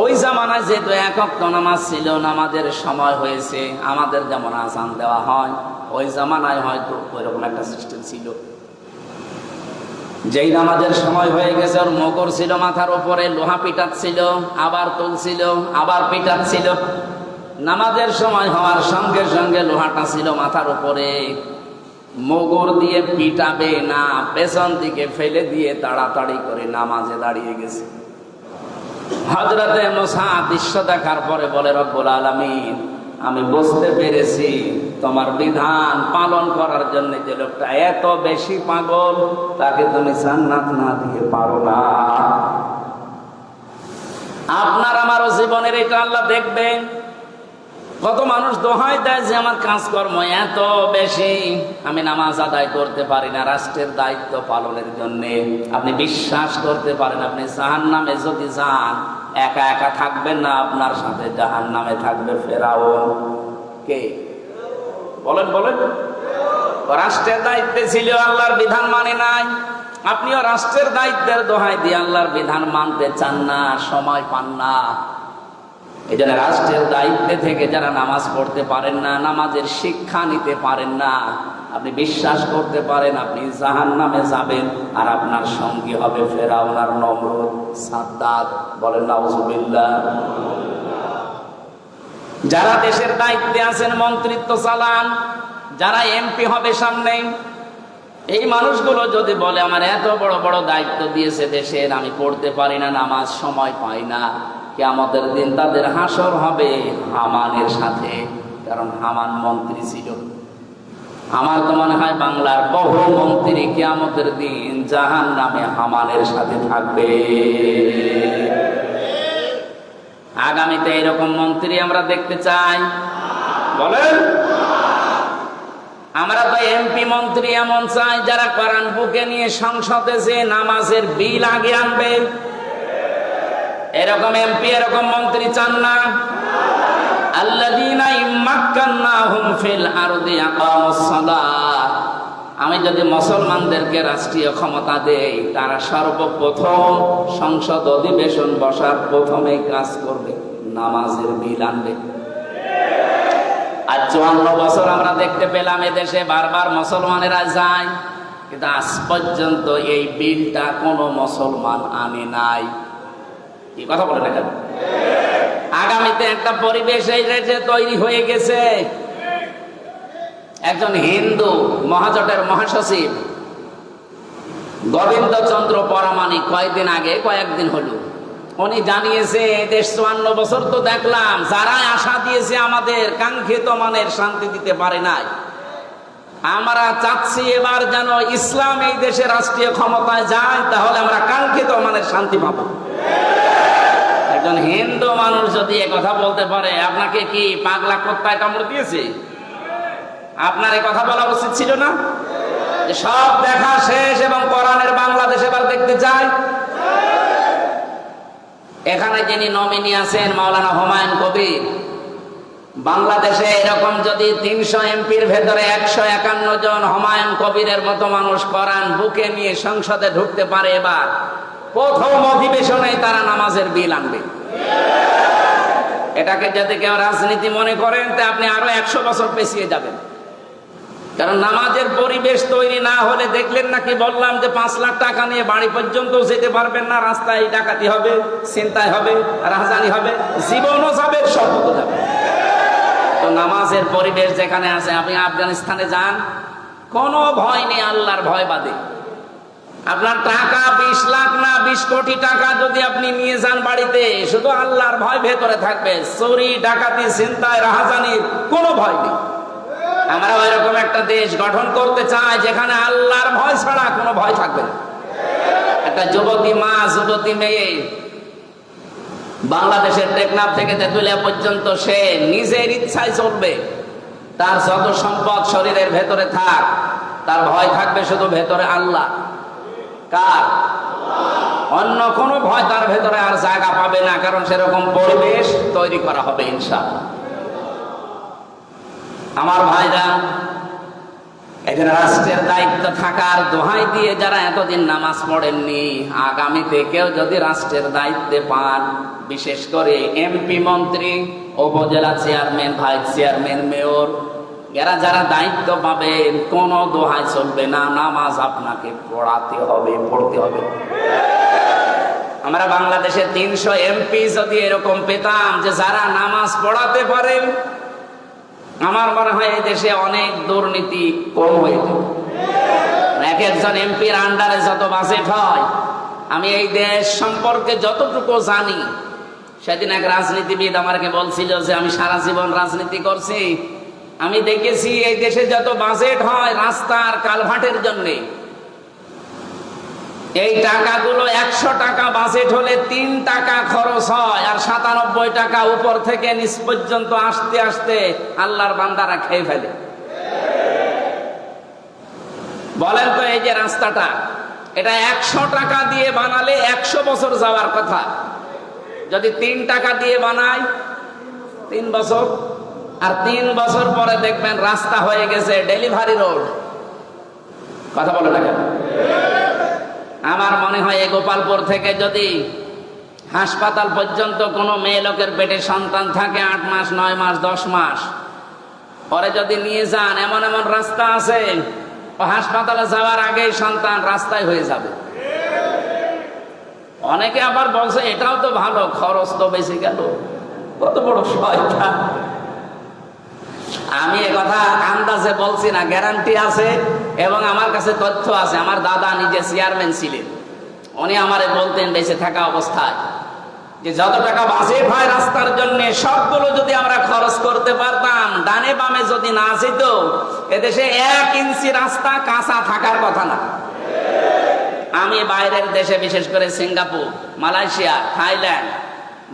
S1: ওই জামানায় যেহেতু এক ওয়াক্ত নামাজ ছিল, নামাজের সময় হয়েছে, আমাদের যেমন আযান দেওয়া হয়, ওই জামানায় হয়তো ওইরকম একটা সিস্টেম ছিল। যেই নামাজের সময় হয়ে গেছে, ওর মগর ছিল মাথার উপরে, লোহা পিটাচ্ছিল, আবার তুলছিল, আবার পিটাচ্ছিল। নামাজের সময় হওয়ার সঙ্গে সঙ্গে লোহাটা ছিল মাথার উপরে, মগর দিয়ে পিটাবে না, পেছন দিকে ফেলে দিয়ে তাড়াতাড়ি করে নামাজে দাঁড়িয়ে গেছে। হযরতে মুসা দৃশ্য দেখার পরে বলে, রব্বুল আলামিন, আমি বুঝতে পেরেছি তোমার বিধান পালন করার জন্য যে লোকটা এত বেশি পাগল, তাকে তুমি জান্নাত না দিয়ে পারো না। আপনার আমারও জীবনের এটা আল্লাহ দেখবেন। কত মানুষ দোহাই দেয় যে আমার কাজকর্ম এত বেশি, আমি নামাজ আদায় করতে পারি না রাষ্ট্রের দায়িত্ব পালনের জন্য। আপনি বিশ্বাস করতে পারেন, আপনি জাহান্নামে যদি যান, একা একা থাকবেন না, আপনার সাথে জাহান্নামে থাকবে ফেরাউন। কে বলেন বলেন? রাষ্ট্রের দায়িত্বে ছিল, আল্লাহর বিধান মানে নাই। আপনিও রাষ্ট্রের দায়িত্বের দোহাই দিয়ে আল্লাহর বিধান মানতে চান না, সময় পান না। এই জন্য রাষ্ট্রের দায়িত্বে থেকে যারা নামাজ পড়তে পারেন না, নামাজের শিক্ষা নিতে পারেন না, আপনি বিশ্বাস করতে পারেন আপনি জাহান্নামে যাবেন, আর আপনার সঙ্গী হবে ফেরাউন আর নমরুদ, সাদ্দাত। বলেন নাউজুবিল্লাহ। যারা দেশের দায়িত্বে আছেন, মন্ত্রিত্ব চালান, যারা এমপি হবে সামনে, এই মানুষগুলো যদি বলে আমার এত বড় বড় দায়িত্ব দিয়েছে দেশের, আমি পড়তে পারি না নামাজ, সময় পাই না, কিয়ামতের দিন তাদের হাসর হবে হামানের সাথে। কারণ হামান মন্ত্রী ছিল। আমার তো মনে হয় বাংলার বহু মন্ত্রী কিয়ামতের দিন জাহান্নামে হামানের সাথে থাকবে। আগামীতে এরকম মন্ত্রী আমরা দেখতে চাই? বলেন। আমরা তো এমপি মন্ত্রী এমন চাই যারা কোরআন বুকে নিয়ে সংসদে যে নামাজের বিল আগে আনবে। এরকম এমপি, এরকম মন্ত্রী চান না? আল্লাযীনা ইম্মাক্কান্নাহুম ফিল আরদি আকামুস সালাহ। আমি যদি মুসলমানদেরকে রাষ্ট্রীয় ক্ষমতা দেই, তারা সর্বপ্রথম সংসদ অধিবেশন বসার প্রথমেই কাজ করবে নামাজের বিল আনবে। আজ 54 বছর আমরা দেখতে পেলাম এদেশে বারবার মুসলমানেরা যায়, কিন্তু আজ পর্যন্ত এই বিলটা কোনো মুসলমান আনে নাই। কি কথা বলে না কেন? আগামীতে একটা পরিবেশ এই দেশে তৈরি হয়ে গেছে। একজন হিন্দু মহাজোটের মহাসচিব গোবিন্দ চন্দ্র পরামানিক কয়েকদিন হলো উনি জানিয়েছে, দেশ 54 বছর তো দেখলাম, যারা আশা দিয়েছে আমাদের কাঙ্ক্ষিত মানের শান্তি দিতে পারে নাই। আমরা চাচ্ছি এবার যেন ইসলাম এই দেশে রাষ্ট্রীয় ক্ষমতায় যায়, তাহলে আমরা কাঙ্ক্ষিত মানের শান্তি পাবো। একজন হিন্দু মানুষ যদি এ কথা বলতে পারে, আপনাকে কি পাগলা কুত্তায় কামড় দিয়েছে? আপনার এ কথা বলা উচিত ছিল না? যে সব দেখা শেষ এবং কোরআনের বাংলাদেশ এবার দেখতে চাই। এখানে যিনি নমিনি আছেন মাওলানা হুমায়ুন কবির, বাংলাদেশে এরকম যদি 300 এমপির ভেতরে 151 জন হুমায়ুন কবিরের মতো মানুষ কোরআন বুকে নিয়ে সংসদে ঢুকতে পারে, এবার প্রথম অধিবেশনে তারা নামাজের বিল আনবে। এটাকে যদি কেউ রাজনীতি মনে করেন, তা আপনি আরো 100 বছর পেছিয়ে যাবেন। কারণ নামাজের পরিবেশ তৈরি না হলে, দেখলেন নাকি বললাম যে 5 লাখ টাকা নিয়ে বাড়ি পর্যন্ত যেতে পারবেন না, রাস্তায় ডাকাতি হবে, ছিনতাই হবে, রাহাজানি হবে, জীবনও যাবে, সম্পদও যাবে। তো নামাজের পরিবেশ যেখানে আছে, আপনি আফগানিস্তানে যান, কোনো ভয় নেই, আল্লাহর ভয় বাদে। আপনার টাকা 20 লাখ না 20 কোটি টাকা যদি আপনি নিয়ে যান বাড়িতে, শুধু আল্লাহর ভয় ভেতরে থাকবে, চুরি ডাকাতি ছিনতাই রাহাজানির কোনো ভয় নেই। আমরা ওইরকম একটা দেশ গঠন করতে চাই যেখানে আল্লাহর ভয় ছাড়া কোনো ভয় থাকবে না। একটা যুবতী মা, যুবতী মেয়ে বাংলাদেশের টেকনাফ থেকে তেঁতুলিয়া পর্যন্ত, সে নিজের ইচ্ছায় চলবে, তার যত সম্পদ শরীরের ভেতরে থাক, তার ভয় থাকবে শুধু ভেতরে আল্লাহ। কার? অন্য কোনো ভয় তার ভেতরে আর জায়গা পাবে না, কারণ সেরকম পরিবেশ তৈরি করা হবে ইনশাআল্লাহ। আমার ভাইরা, এখানে রাষ্ট্রের দায়িত্ব থাকার দোহাই দিয়ে যারা এতদিন নামাজ পড়েননি, আগামীতে কেউ যদি রাষ্ট্রের দায়িত্বে পান, বিশেষ করে এমপি, মন্ত্রী, উপজেলা চেয়ারম্যান, ভাইস চেয়ারম্যান, মেয়র, এরা যারা দায়িত্ব পাবেন, কোনো দোহাই চলবে না, নামাজ আপনাকে পড়াতে হবে, পড়তে হবে। আমরা বাংলাদেশে 300 এমপি যদি এরকম পেতাম যে যারা নামাজ পড়াতে পারেন, আমার মনে হয় এই দেশে অনেক দুর্নীতি কম হয়ে যেত। এক একজন এমপির আন্ডারে যত বাজেট হয়, আমি এই দেশ সম্পর্কে যতটুকু জানি, সেদিন এক রাজনীতিবিদ আমাকে বলছিল যে আমি সারা জীবন রাজনীতি করছি, আমি দেখেছি এই দেশে যত বাজেট হয় রাস্তার কালভার্টের জন্য, এই টাকাগুলো 100 টাকা বাজেট হলে 3 টাকা খরচ হয়, আর 97 টাকা উপর থেকে নিচ পর্যন্ত আসতে আসতে আল্লাহর বান্দারা খেয়ে ফেলে। বলেন তো, এই যে রাস্তাটা, এটা 100 টাকা দিয়ে বানালে 100 বছর যাওয়ার কথা, যদি 3 টাকা দিয়ে বানায় 3 বছর, আর 3 বছর পরে দেখবেন রাস্তা হয়ে গেছে ডেলিভারি রোড। কথা বলে না কেন? আমার মনে হয় এই গোপালপুর থেকে যদি হাসপাতাল পর্যন্ত কোনো মেয়ে লোকের পেটে সন্তান থাকে 8 মাস, 9 মাস, 10 মাস, পরে যদি নিয়ে যান, এমন এমন রাস্তা আছে, ও হাসপাতালে যাওয়ার আগেই সন্তান রাস্তায় হয়ে যাবে। অনেকে আবার বলছে এটাও তো ভালো, খরচ তো বেশি গেল। কত বড় শয়তান! আমি একথা আন্দাজে বলছি না, গ্যারান্টি আছে এবং আমার কাছে তথ্য আছে। আমার দাদা নিজে চেয়ারম্যান ছিলেন, উনি আমারে বলতেন বেঁচে থাকা অবস্থায় যে যত টাকা বাজেট হয় রাস্তার জন্য, সবগুলো যদি আমরা খরচ করতে পারতাম, ডানে বামে যদি না যেত, এদেশে 1 ইঞ্চি রাস্তা কাঁচা থাকার কথা না। আমি বাইরের দেশে, বিশেষ করে Singapore, Malaysia, Thailand,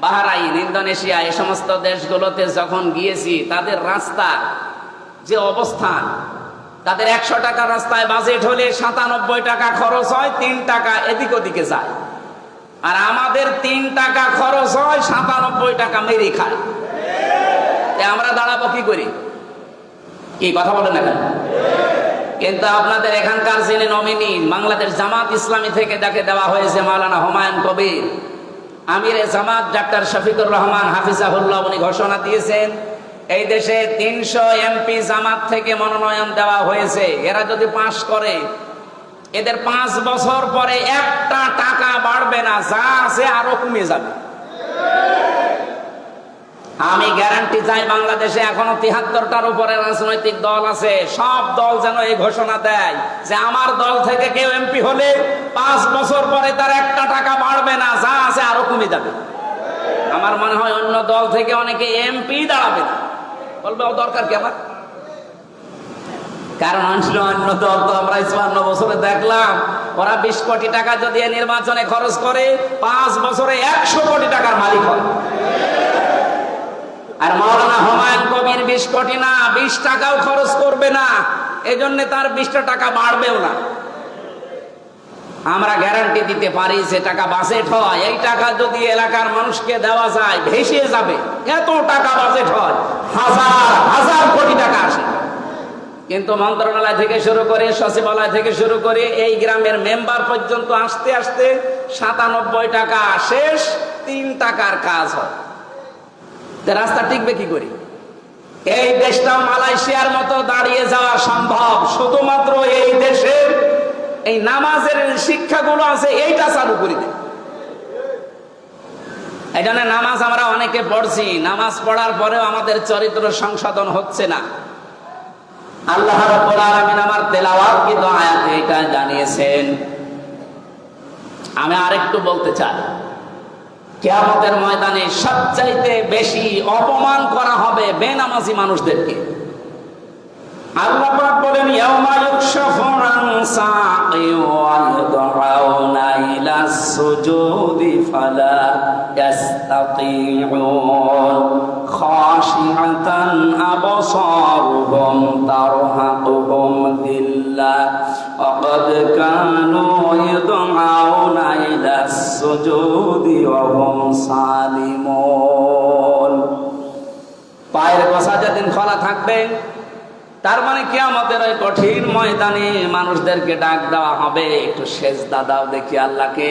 S1: Bahrain, Indonesia, এই সমস্ত দেশগুলোতে যখন গিয়েছি, তাদের রাস্তা যে অবস্থান, তাদের 100 টাকা রাস্তায় বাজেট হলে 97 টাকা খরচ হয়, 3 টাকা এদিক ওদিকে যায়। আর আমাদের 3 টাকা খরচ হয়, 97 টাকা মেরে খায়। আমরা দাঁড়াবো কি করি? কি কথা বলেন না? কিন্তু আপনাদের এখানকার যিনি নমিনি, বাংলাদেশ জামাত ইসলামী থেকে যাকে দেওয়া হয়েছে, মাওলানা হুমায়ুন কবির, আমিরে জামাত ডাক্তার শফিকুর রহমান হাফিজাহুল্লাহ, উনি ঘোষণা দিয়েছেন এই দেশে 300 এমপি জামাত থেকে মনোনয়ন দেওয়া হয়েছে। এরা যদি পাস করে, এদের 5 বছর পরে 1 টাকা বাড়বে না, যা আছে আরো কমে যাবে। আমি গ্যারান্টি চাই, বাংলাদেশে এখনো 73টার উপরে রাজনৈতিক দল আছে, সব দল যেন এই ঘোষণা দেয় যে আমার দল থেকে কেউ এমপি হলে 5 বছর পরে তার 1 টাকা বাড়বে না, যা আছে আরো কমে যাবে। আমার মনে হয় অন্য দল থেকে অনেকে এমপি দাঁড়াবে না, বলবে ও দরকার কি আমার। কারণ অন্য দল তো আমরা 54 বছরে দেখলাম, ওরা 20 কোটি টাকা যদি নির্বাচনে খরচ করে, 5 বছরে 100 কোটি টাকার মালিক হয়। আর মাওলানা হুমায়ুন কবির 20 কোটি না, 20 টাকাও খরচ করবে না, এজন্য তার 20 টাকা বাড়বেও না। আমরা গ্যারান্টি দিতে পারি যে টাকা বাজেট হয়, এই টাকা যদি এলাকার মানুষকে দেওয়া যায়, ভেসে যাবে। এত টাকা বাজেট হয়, হাজার হাজার কোটি টাকা আসে, কিন্তু মন্ত্রণালয় থেকে শুরু করে, সচিবালয় থেকে শুরু করে, এই গ্রামের মেম্বার পর্যন্ত আসতে আসতে 97 টাকা শেষ, 3 টাকার কাজ হয়। রাস্তা টিকবে কি করে? এই দেশটা মালয়েশিয়ার মতো দাঁড়িয়ে যাওয়ার সম্ভব শুধুমাত্র এই দেশে এই নামাজের শিক্ষাগুলো আছে এইটা চালু করে দেয়। এই জন্য নামাজ আমরা অনেকে পড়ছি, নামাজ পড়ার পরেও আমাদের চরিত্র সংশোধন হচ্ছে না। আল্লাহ রাব্বুল আলামিন আমার তেলাওয়াতকৃত আয়াতে এটা জানিয়েছেন। আমি আরেকটু বলতে চাই, কিয়ামতের ময়দানে সবচাইতে বেশি অপমান করা হবে বেনামাজি মানুষদেরকে। আল্লাহ পাক বলেন, ইয়াউমা ইউকশাফু আন সাকি ওয়া ইউদআউনা ইলাস সুজুদি ফালা ইয়াস্তাতিউন খাশিআতান আবসারুহুম তারহাকুহুম যিল্লাহ ওয়া ক্বাদ কানু ইউদআউনা ইলাস সুজুদি ওয়া হুম সালিমুন। পায়ের গোছা যেদিন খোলা থাকবে, তার মানে কিয়ামতের ওই কঠিন ময়দানে মানুষদেরকে ডাক দেওয়া হবে, একটু সেজদা দাও দেখি আল্লাহকে।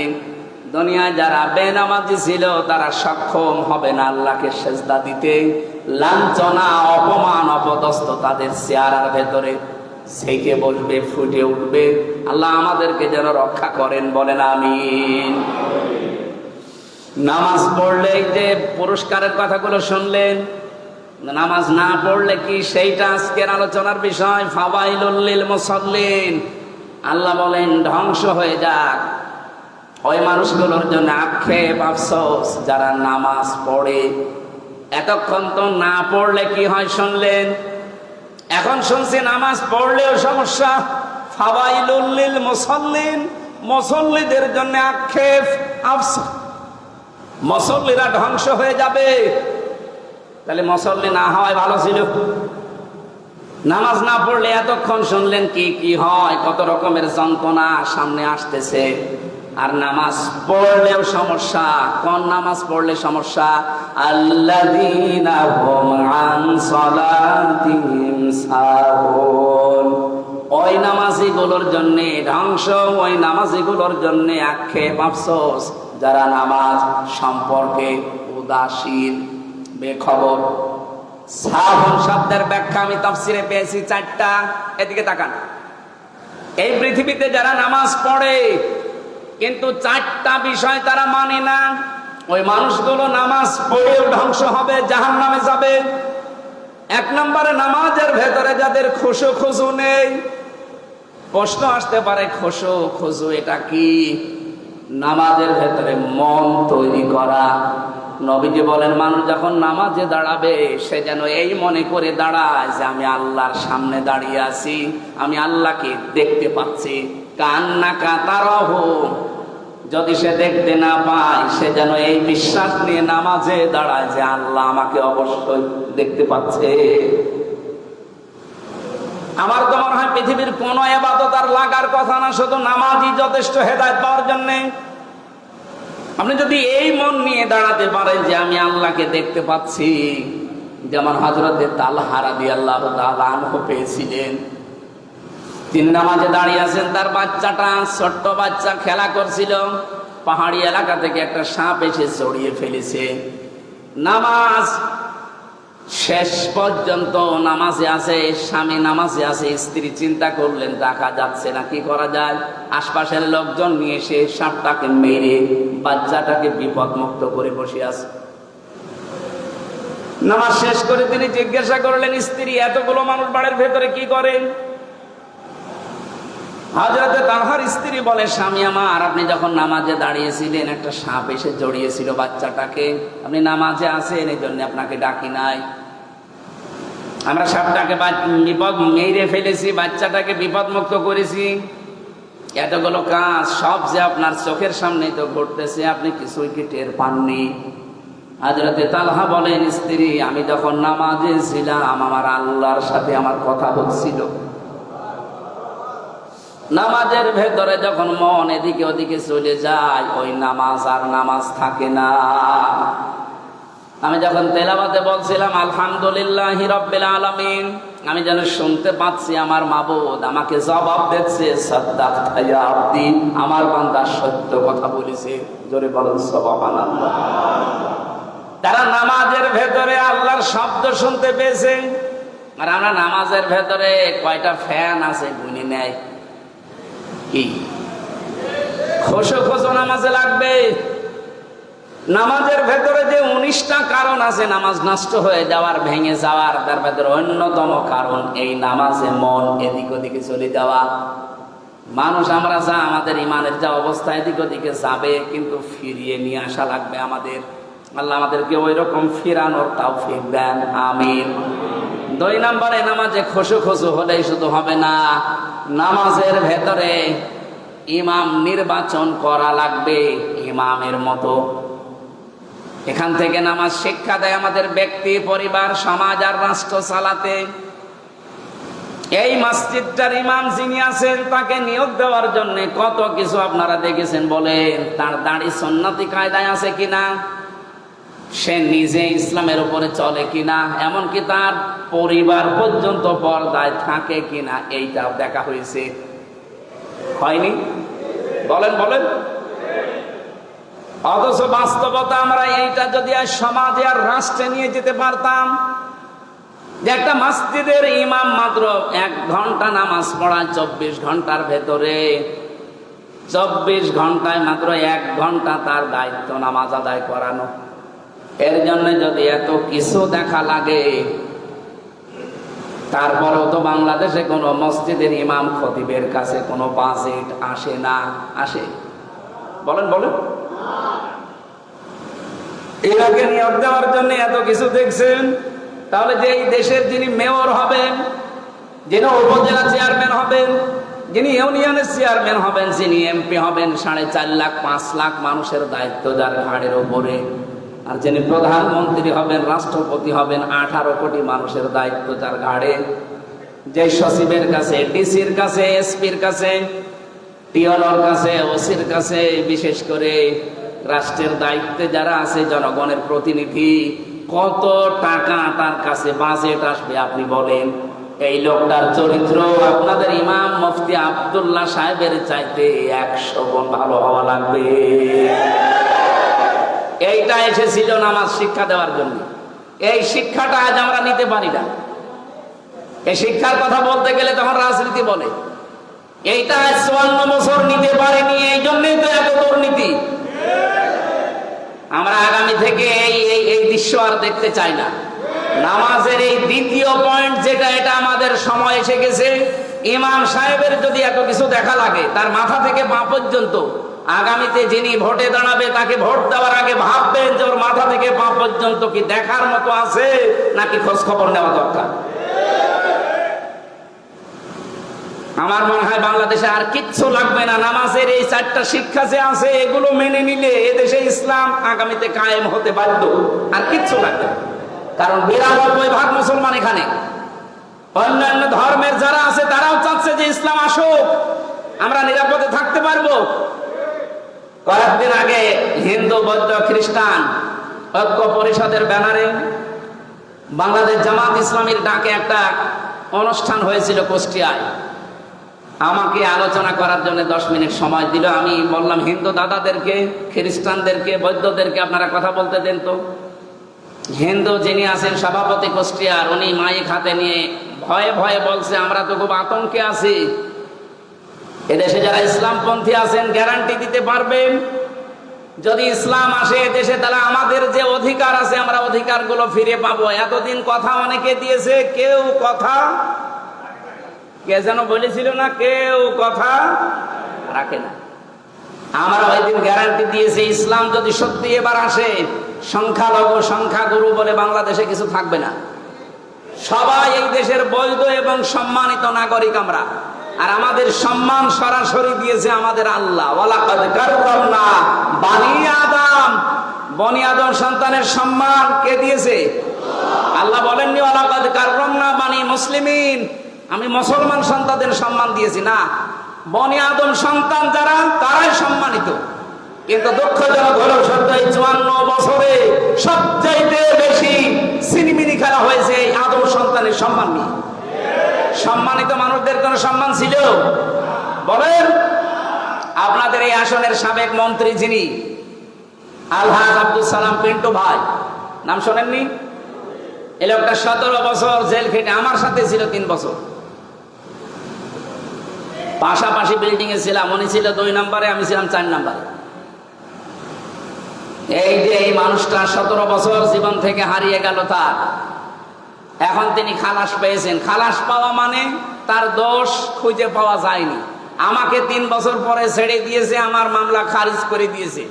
S1: দুনিয়ায় যারা বেনামাজি ছিল তারা সক্ষম হবে না আল্লাহকে সেজদা দিতে। লাঞ্ছনা, অপমান, অপদস্থ তাদের চেহারার ভেতরে ঝেঁকে বসবে, ফুটে উঠবে। আল্লাহ আমাদেরকে যেন রক্ষা করেন, বলেন আমিন। নামাজ পড়লে যে পুরস্কারের কথাগুলো শুনলেন, নামাজ না পড়লে কি সেইটা আজকের আলোচনার বিষয়। ফাওয়াইলুল লিল মুসাল্লিন, আল্লাহ বলেন ধ্বংস হয়ে যাক ওই মানুষগুলোর জন্য, আক্ষেপ আফসোস যারা নামাজ পড়ে। এতক্ষণ তো না পড়লে কি হয় শুনলেন, এখন শুনছি নামাজ পড়লেও সমস্যা। ফাওয়াইলুল লিল মুসাল্লিন, মুসল্লিদের জন্য আক্ষেপ আফসোস, মুসল্লিরা ধ্বংস হয়ে যাবে। তাহলে মুসল্লি না হওয়াই ভালো ছিল। নামাজ না পড়লে এতক্ষণ শুনলেন কি কি হয়, কত রকমের যন্ত্রণা সামনে আসতেছে। আর নামাজ পড়লেও সমস্যা। কোন নামাজ পড়লে সমস্যা? আল্লাযীনা হুম আন সালাতিহিম সাহুন, ওই নামাজিগুলোর জন্য ধ্বংস, ওই নামাজিগুলোর জন্য আক্ষেপ আফসোস যারা নামাজ সম্পর্কে উদাসীন, বেখবর। সাহুন শব্দের ব্যাখ্যা আমি তাফসিরে পেয়েছি চারটা, এদিকে তাকান। এই পৃথিবীতে যারা নামাজ পড়ে কিন্তু চারটা বিষয় তারা মানে না, ওই মানুষগুলো নামাজ পড়েও ধ্বংস হবে, জাহান্নামে যাবে। এক নম্বরে নামাজের ভেতরে যাদের খুশু খুজু নেই। প্রশ্ন আসতে পারে, খুশু খুজু এটা কি? নামাজের ভেতরে মন তৈরি করা। নবীজি বলেন, মানুষ যখন নামাজে দাঁড়াবে সে যেন এই মনে করে দাঁড়ায় যে আমি আল্লাহর সামনে দাঁড়িয়ে আছি, আমি আল্লাহকে দেখতে পাচ্ছি। কান্না কাতারহু, যদি সে দেখতে না পায় সে যেন এই বিশ্বাস নিয়ে নামাজে দাঁড়ায় যে আল্লাহ আমাকে অবশ্যই দেখতে পাচ্ছে। আমার তো মনে হয় পৃথিবীর কোন ইবাদত আর লাগার কথা না, শুধু নামাজই যথেষ্ট হেদায়েত পাওয়ার জন্য। আপনি যদি এই মন নিয়ে দাঁড়াতে পারেন যে আমি আল্লাহকে দেখতে পাচ্ছি, যেমন হযরতে তালহা রাদিয়াল্লাহু তাআলা আনহু পেয়েছিলেন। তিনি নামাজে দাঁড়িয়ে আছেন, তার বাচ্চাটা, ছোট্ট বাচ্চা খেলা করছিল। পাহাড়ি এলাকা থেকে একটা সাপ এসে জড়িয়ে ফেলেছে। নামাজ শেষ পর্যন্ত নামাজে আছে, স্বামী নামাজে আছে, স্ত্রী চিন্তা করলেন রাখা যাচ্ছে না, কি করা যায়। আশপাশের লোকজন নিয়ে এসে সাপটাকে মেরে বাচ্চাটাকে বিপদ মুক্ত করে বসে আছে। নামাজ শেষ করে তিনি জিজ্ঞাসা করলেন, স্ত্রী এতগুলো মানুষ বাড়ির ভেতরে কি করেন? হযরতে তালহার স্ত্রী বলে, স্বামী আমার, আপনি যখন নামাজে দাঁড়িয়েছিলেন একটা সাপ এসে জড়িয়েছিল বাচ্চাটাকে, আপনি নামাজে আছেন এই জন্য আপনাকে ডাকি নাই। আমরা সাপটাকে বিপদ মেরে ফেলেছি, বাচ্চাটাকে বিপদ মুক্ত করেছি। এতগুলো কাজ সব যে আপনার চোখের সামনেই তো ঘটতেছে, আপনি কিছুই কি টের পাননি? হযরতে তালহা বলেন, স্ত্রী, আমি যখন নামাজে ছিলাম আমার আল্লাহর সাথে আমার কথা হচ্ছিল। নামাজের ভেতরে যখন মন এদিকে ওদিকে চলে যায়, ওই নামাজ আর নামাজ থাকে না। আমি যখন তেলাওয়াতে বলছিলাম আলহামদুলিল্লাহি রাব্বিল আলামিন, আমি যেন শুনতে পাচ্ছি আমার মাবুদ আমাকে জবাব দিচ্ছে, সাদ্দাকতা ইয়া আবদি, আমার বান্দা সত্য কথা বলেছে। জোরে বলেন সুবহানাল্লাহ। তারা নামাজের ভেতরে আল্লাহর শব্দ শুনতে পেয়েছে। আর আমরা নামাজের ভেতরে কয়টা ফ্যান আছে গুনে নেয় কি খোসো খোসো নামাজে লাগবে। নামাজের ভেতরে যে 19টা কারণ আছে নামাজ নষ্ট হয়ে যাওয়ার, ভেঙে যাওয়ার, তার ভেতরে অন্যতম কারণ এই নামাজে মন এদিক ওদিকে চলে যাওয়া। মানুষ আমরা যা আমাদের ইমানের যা অবস্থা এদিক ওদিকে যাবে, কিন্তু ফিরিয়ে নিয়ে আসা লাগবে আমাদের। আল্লাহ আমাদেরকে ওই রকম ফিরানোর তৌফিক দেন, আমিন। 2 নম্বরে নামাজে খোসো খোসো হলেই শুধু হবে না, নামাজের ভেতরে ইমাম নির্বাচন করা লাগবে ইমামের মতো। এখান থেকে নামাজ শিক্ষা দেয় আমাদের ব্যক্তি, পরিবার, সমাজ আর রাষ্ট্র চালাতে। এই মসজিদটার ইমাম যিনি আছেন তাকে নিয়োগ দেওয়ার জন্য কত কিছু আপনারা দেখেছেন। বলেন তার দাড়ি সুন্নতি কায়দায় আছে কিনা, সে নিজে ইসলামের উপরে চলে কিনা, এমনকি তার পরিবার পর্যন্ত পর্দায় থাকে কিনা, এইটাও দেখা হয়েছে। হয়নি? বলেন বলেন। অথচ বাস্তবতা আমরা এইটা যদি আর সমাজে আর রাষ্ট্রে নিয়ে যেতে পারতাম, যে একটা মসজিদের ইমাম মাত্র 1 ঘন্টা নামাজ পড়ায় 24 ঘন্টার ভেতরে, 24 ঘন্টায় মাত্র 1 ঘন্টা তার দায়িত্ব নামাজ আদায় করানো। এর জন্য যদি এত কিছু দেখা লাগে, তারপরেও তো বাংলাদেশে কোনো মসজিদের ইমাম খতিবের কাছে কোনো বাজেট আসে না। আসে? বলেন বলেন। এটাকে নিয়োগ দেওয়ার জন্য এত কিছু দেখছেন, তাহলে যে এই দেশের যিনি মেয়র হবেন, যিনি উপজেলা চেয়ারম্যান হবেন, যিনি ইউনিয়নের চেয়ারম্যান হবেন, যিনি এমপি হবেন, 4.5 লাখ 5 লাখ মানুষের দায়িত্ব যার ঘাড়ের ওপরে, আর যিনি প্রধানমন্ত্রী হবেন, রাষ্ট্রপতি হবেন, 18 কোটি মানুষের দায়িত্ব যার ঘাড়ে। যে সচিবের কাছে, ডিসির কাছে, এসপির কাছে, টিওনোর কাছে, ওসির কাছে, বিশেষ করে রাষ্ট্রের দায়িত্বে যারা আছে, জনগণের প্রতিনিধি, কত টাকা তার কাছে বাজেট আসবে আপনি বলেন? এই লোকটার চরিত্র আপনাদের ইমাম মুফতি আব্দুল্লাহ সাহেবের চাইতে 100 গুণ ভালো হওয়া লাগবে। এইটা এসেছিল নামাজ শিক্ষা দেওয়ার জন্য। এই শিক্ষাটা আজ আমরা নিতে পারি না। এই শিক্ষার কথা বলতে গেলে তখন রাজনীতি বলে। এইটা 54 বছর নিতে পারেনি, এই জন্যই তো এত দুর্নীতি। আমরা আগামী থেকে এই দৃশ্য আর দেখতে চাই না। নামাজের এই দ্বিতীয় পয়েন্ট যেটা, এটা আমাদের সময় এসে গেছে। ইমাম সাহেবের যদি এত কিছু দেখা লাগে, তার মাথা থেকে পা পর্যন্ত, আগামীতে যিনি ভোটে দাঁড়াবে তাকে ভোট দেওয়ার আগে ভাববেন যে ওর মাথা থেকে পা পর্যন্ত কি দেখার মতো আছে, নাকি খোঁজ খবর নেওয়া দরকার। আমার মনে হয় বাংলাদেশে আর কিচ্ছু লাগবে না। নামাজের এই 4টা শিক্ষা যে আছে, এগুলো মেনে নিলে এদেশে ইসলাম আগামীতে কায়েম হতে বাধ্য। আর কিচ্ছু লাগবে না, কারণ 92% মুসলমান এখানে। অন্যান্য ধর্মের যারা আছে তারাও চাচ্ছে যে ইসলাম আসুক, আমরা নিরাপদে থাকতে পারবো। কয়েকদিন আগে হিন্দু, বৌদ্ধ, খ্রিস্টান ঐক্য পরিষদের ব্যানারে বাংলাদেশ জামাত ইসলামীর ডাকে একটা অনুষ্ঠান হয়েছিল কুষ্টিয়ায়। আমাকে আলোচনা করার জন্য 10 মিনিট সময় দিল। আমি বললাম, হিন্দু দাদাদেরকে, খ্রিস্টানদেরকে, বৌদ্ধদেরকে আপনারা কথা বলতে দেন তো। হিন্দু যিনি আছেন সভাপতি কুষ্টিয়ার, উনি মাইক হাতে নিয়ে ভয়ে ভয়ে বলছে, আমরা তো খুব আতঙ্কে আছি। এদেশে যারা ইসলামপন্থী আছেন গ্যারান্টি দিতে পারবেন, যদি ইসলাম আসে এদেশে, তাহলে আমাদের যে অধিকার আছে আমরা অধিকারগুলো ফিরে পাবো। এতদিন কথা অনেকে দিয়েছে, কেউ কথা, কে যেন বলেছিল না, কেউ কথা রাখে না। আমরা ওই দিন গ্যারান্টি দিয়েছি, ইসলাম যদি সত্যি এবার আসে, সংখ্যালঘু সংখ্যাগুরু বলে বাংলাদেশে কিছু থাকবে না। সবাই এই দেশের বৈধ এবং সম্মানিত নাগরিক আমরা। আর আমাদের সম্মান সরাসরি দিয়েছে আমাদের আল্লাহ। ওয়ালাকাদ কাররামনা বানি আদম, বনি আদম সন্তানের সম্মান কে দিয়েছে? আল্লাহ বলেননি ওয়ালাকাদ কাররামনা বানি মুসলিমিন, আমি মুসলমান সন্তানদের সম্মান দিয়েছি না। বনি আদম সন্তান যারা, তারাই সম্মানিত। কিন্তু দুঃখজনক হলো সত্য, এই 54 বছরে সবচাইতে বেশি সিনিমিনি খেলা হয়েছে এই আদম সন্তানের সম্মান নিয়ে। সম্মানিত মানুষদের কোন সম্মান ছিল? বলেন। আপনাদের এই আসনের সাবেক মন্ত্রী যিনি, আলহাজ আব্দুল সালাম পিন্টু ভাই, নাম শোনেননি? এই লোকটা 17 বছর জেল খেটে আমার সাথে ছিল 3 বছর, পাশাপাশি বিল্ডিং এ ছিলাম। উনি ছিল 2 নম্বরে, আমি ছিলাম 4 নম্বরে। এই যে এই মানুষটা 17 বছর জীবন থেকে হারিয়ে গেল তার, এখন তিনি খালাস পেয়েছেন। খালাস পাওয়া মানে তার দোষ খুঁজে পাওয়া যায়নি। আমাকে 3 বছর পরে ছেড়ে দিয়েছে, আমার মামলা খারিজ করে দিয়েছে।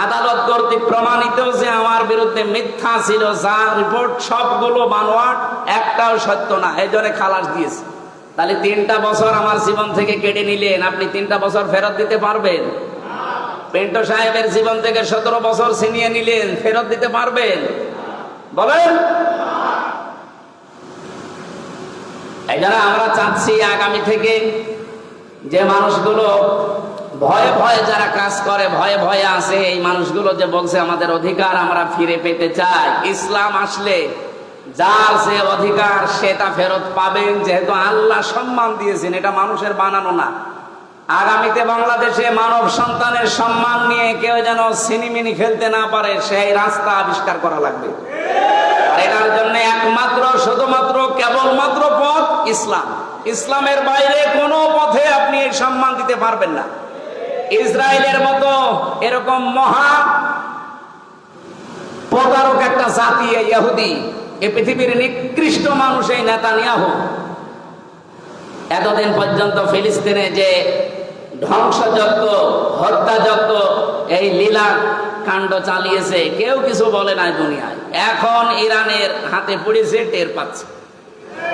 S1: আদালত কর্তৃক প্রমাণিত যে আমার বিরুদ্ধে মিথ্যা ছিল, যা রিপোর্ট সবগুলো বানোয়াট, একটাও সত্য না, এই জন্য খালাস দিয়েছে। তাহলে 3টা বছর আমার জীবন থেকে কেটে নিলেন, আপনি 3টা বছর ফেরত দিতে পারবেন? পেন্টো সাহেবের জীবন থেকে 17 বছর ছিনিয়ে নিলেন, ফেরত দিতে পারবেন? বলেন। এই জন্য আমরা চাচ্ছি আগামী থেকে যে মানুষগুলো ভয়ে ভয়ে যারা কাজ করে, ভয়ে ভয়ে আছে, এই মানুষগুলো যে বলছে আমাদের অধিকার আমরা ফিরে পেতে চাই, ইসলাম আসলে যার যে অধিকার সেটা ফেরত পাবেন, যেহেতু আল্লাহ সম্মান দিয়েছেন, এটা মানুষের বানানো না। আগামীতে বাংলাদেশে মানব সন্তানের সম্মান নিয়ে কেউ যেন সিনিমিনি খেলতে না পারে, সেই রাস্তা আবিষ্কার করা লাগবে। আর এটার জন্য একমাত্র শুধুমাত্র কেবলমাত্র পথ ইসলাম। ইসলামের বাইরে কোনো পথে আপনি এই সম্মান দিতে পারবেন না। ইসরায়েলের মতো এরকম মহা প্রতারক একটা জাতি ইহুদি, এই পৃথিবীর নিকৃষ্ট মানুষ এই নেতানিয়াহু, এতদিন পর্যন্ত ফিলিস্তিনে যে ধ্বংসযজ্ঞ, হত্যাযজ্ঞ, এই লীলা কাণ্ড চালিয়েছে, কেউ কিছু বলে নাই দুনিয়ায়। এখন ইরানের হাতে পড়েছে, টের পাচ্ছে।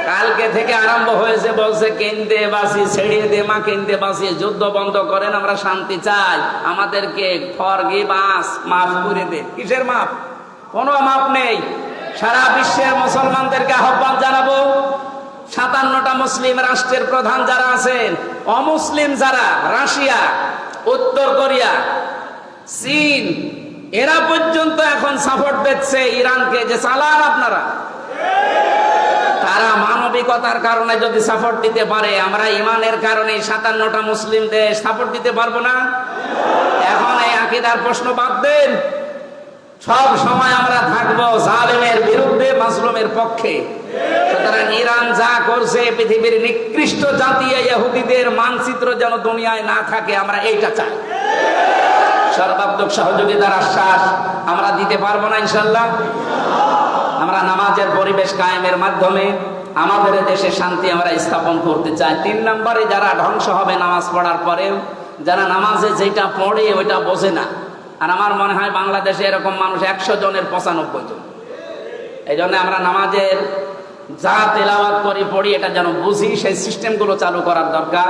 S1: কালকে থেকে আরম্ভ হয়েছে, বলছে কেন্দ্রে বাসি, ছেড়িয়ে দে মা, কেন্দ্রে বাসি, যুদ্ধ বন্ধ করেন, আমরা শান্তি চাই, আমাদেরকে ফরগিভ আস, মাফ করে দে। কিসের মাফ? কোনো মাফ নেই। সারা বিশ্বের মুসলমানদেরকে আহ্বান জানাবো, 57টা মুসলিম রাষ্ট্রের প্রধান যারা আছেন, অমুসলিম যারা, রাশিয়া, উত্তর কোরিয়া, চীন, এরা পর্যন্ত এখন সাপোর্ট দিচ্ছে ইরানকে, যে চালান আপনারা। তারা মানবিকতার কারণে যদি সাপোর্ট দিতে পারে, আমরা ইমানের কারণে 57টা মুসলিম দেশ সাপোর্ট দিতে পারবো না? এখন এই আকীদার প্রশ্ন বাদ দেন, সব সময় আমরা থাকবো জালেমের বিরুদ্ধে, মাজলুমের পক্ষে। সুতরাং ইরান যা করছে, পৃথিবীর নিকৃষ্ট জাতি ইহুদিদের মানচিত্র যেন দুনিয়ায় না থাকে, আমরা এইটা চাই। সর্বাত্মক সহযোগিতার আশ্বাস আমরা দিতে পারবো না ইনশাল্লাহ। আমরা নামাজের পরিবেশ কায়েমের মাধ্যমে আমাদের দেশে শান্তি আমরা স্থাপন করতে চাই। 3 নম্বরে যারা ধ্বংস হবে নামাজ পড়ার পরেও, যারা নামাজে যেটা পড়ে ওইটা বোঝে না। আর আমার মনে হয় বাংলাদেশে এরকম মানুষ 100 জনের 95 জন। এই জন্য আমরা নামাজের যা তেলাওয়াত পড়ি এটা যেন বুঝি, সেই সিস্টেমগুলো চালু করার দরকার।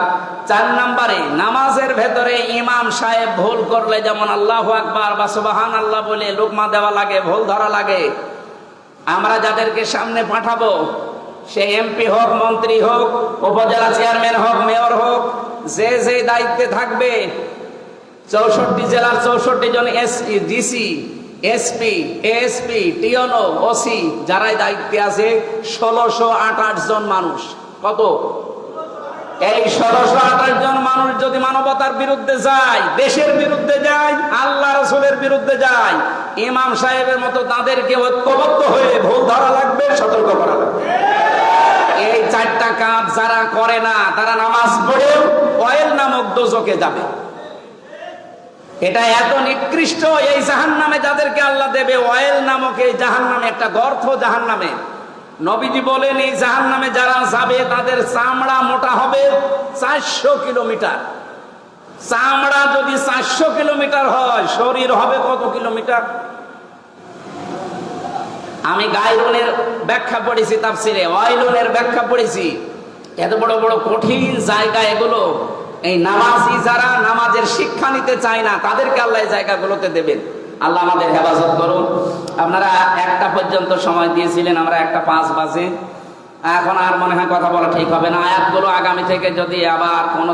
S1: 4 নম্বরে নামাজের ভেতরে ইমাম সাহেব ভুল করলে যেমন আল্লাহু আকবার বা সুবহানাল্লাহ বলে লুকমা দেওয়া লাগে, ভুল ধরা লাগে, আমরা যাদেরকে সামনে পাঠাবো, সে এমপি হোক, মন্ত্রী হোক, উপজেলা চেয়ারম্যান হোক, মেয়র হোক, যে যে দায়িত্বে থাকবে, 64 জেলার 64 জন ডিসি, এসপি, এএসপি, টিওনো, ওসি, যারাই দায়িত্বে আছে, 1628 জন মানুষ। কত? এই 1628 জন মানুষ যদি মানবতার বিরুদ্ধে যায়, দেশের বিরুদ্ধে যায়, আল্লাহ রাসূলের বিরুদ্ধে যায়, ইমাম সাহেবের মতো তাদেরকে ঐক্যবদ্ধ হয়ে ভুল ধরা লাগবে, সতর্ক করা লাগবে। এই 4টা কাজ যারা করে না, তারা নামাজ পড়েও ওয়াইল নামক দোজখে যাবে। এটা এত নিকৃষ্ট, এই জাহান্নামে যাদেরকে আল্লাহ দেবে, ওয়াইল নামক এই জাহান্নামে, একটা গর্ত জাহান্নামে। নবীজি বলেন এই জাহান্নামে যারা যাবে তাদের চামড়া মোটা হবে 400 কিলোমিটার। চামড়া যদি 400 কিলোমিটার হয়, শরীর হবে কত কিলোমিটার? আমি গায়রুনের ব্যাখ্যা পড়েছি তাফসিরে, ওয়াইলুনের ব্যাখ্যা পড়েছি। এত বড় বড় কঠিন জায়গা এগুলো, এই নামাজি যারা নামাজের শিক্ষা নিতে চায় না, তাদেরকে আল্লাহ এই জায়গাগুলোতে দেবেন। আল্লাহ আমাদের হেফাজত করুন। আপনারা 1টা পর্যন্ত সময় দিয়েছিলেন, আমরা 1:05 বাজে, এখন আর মনে হয় কথা বলা ঠিক হবে না। আয়াতগুলো আগামী থেকে যদি আবার কোনো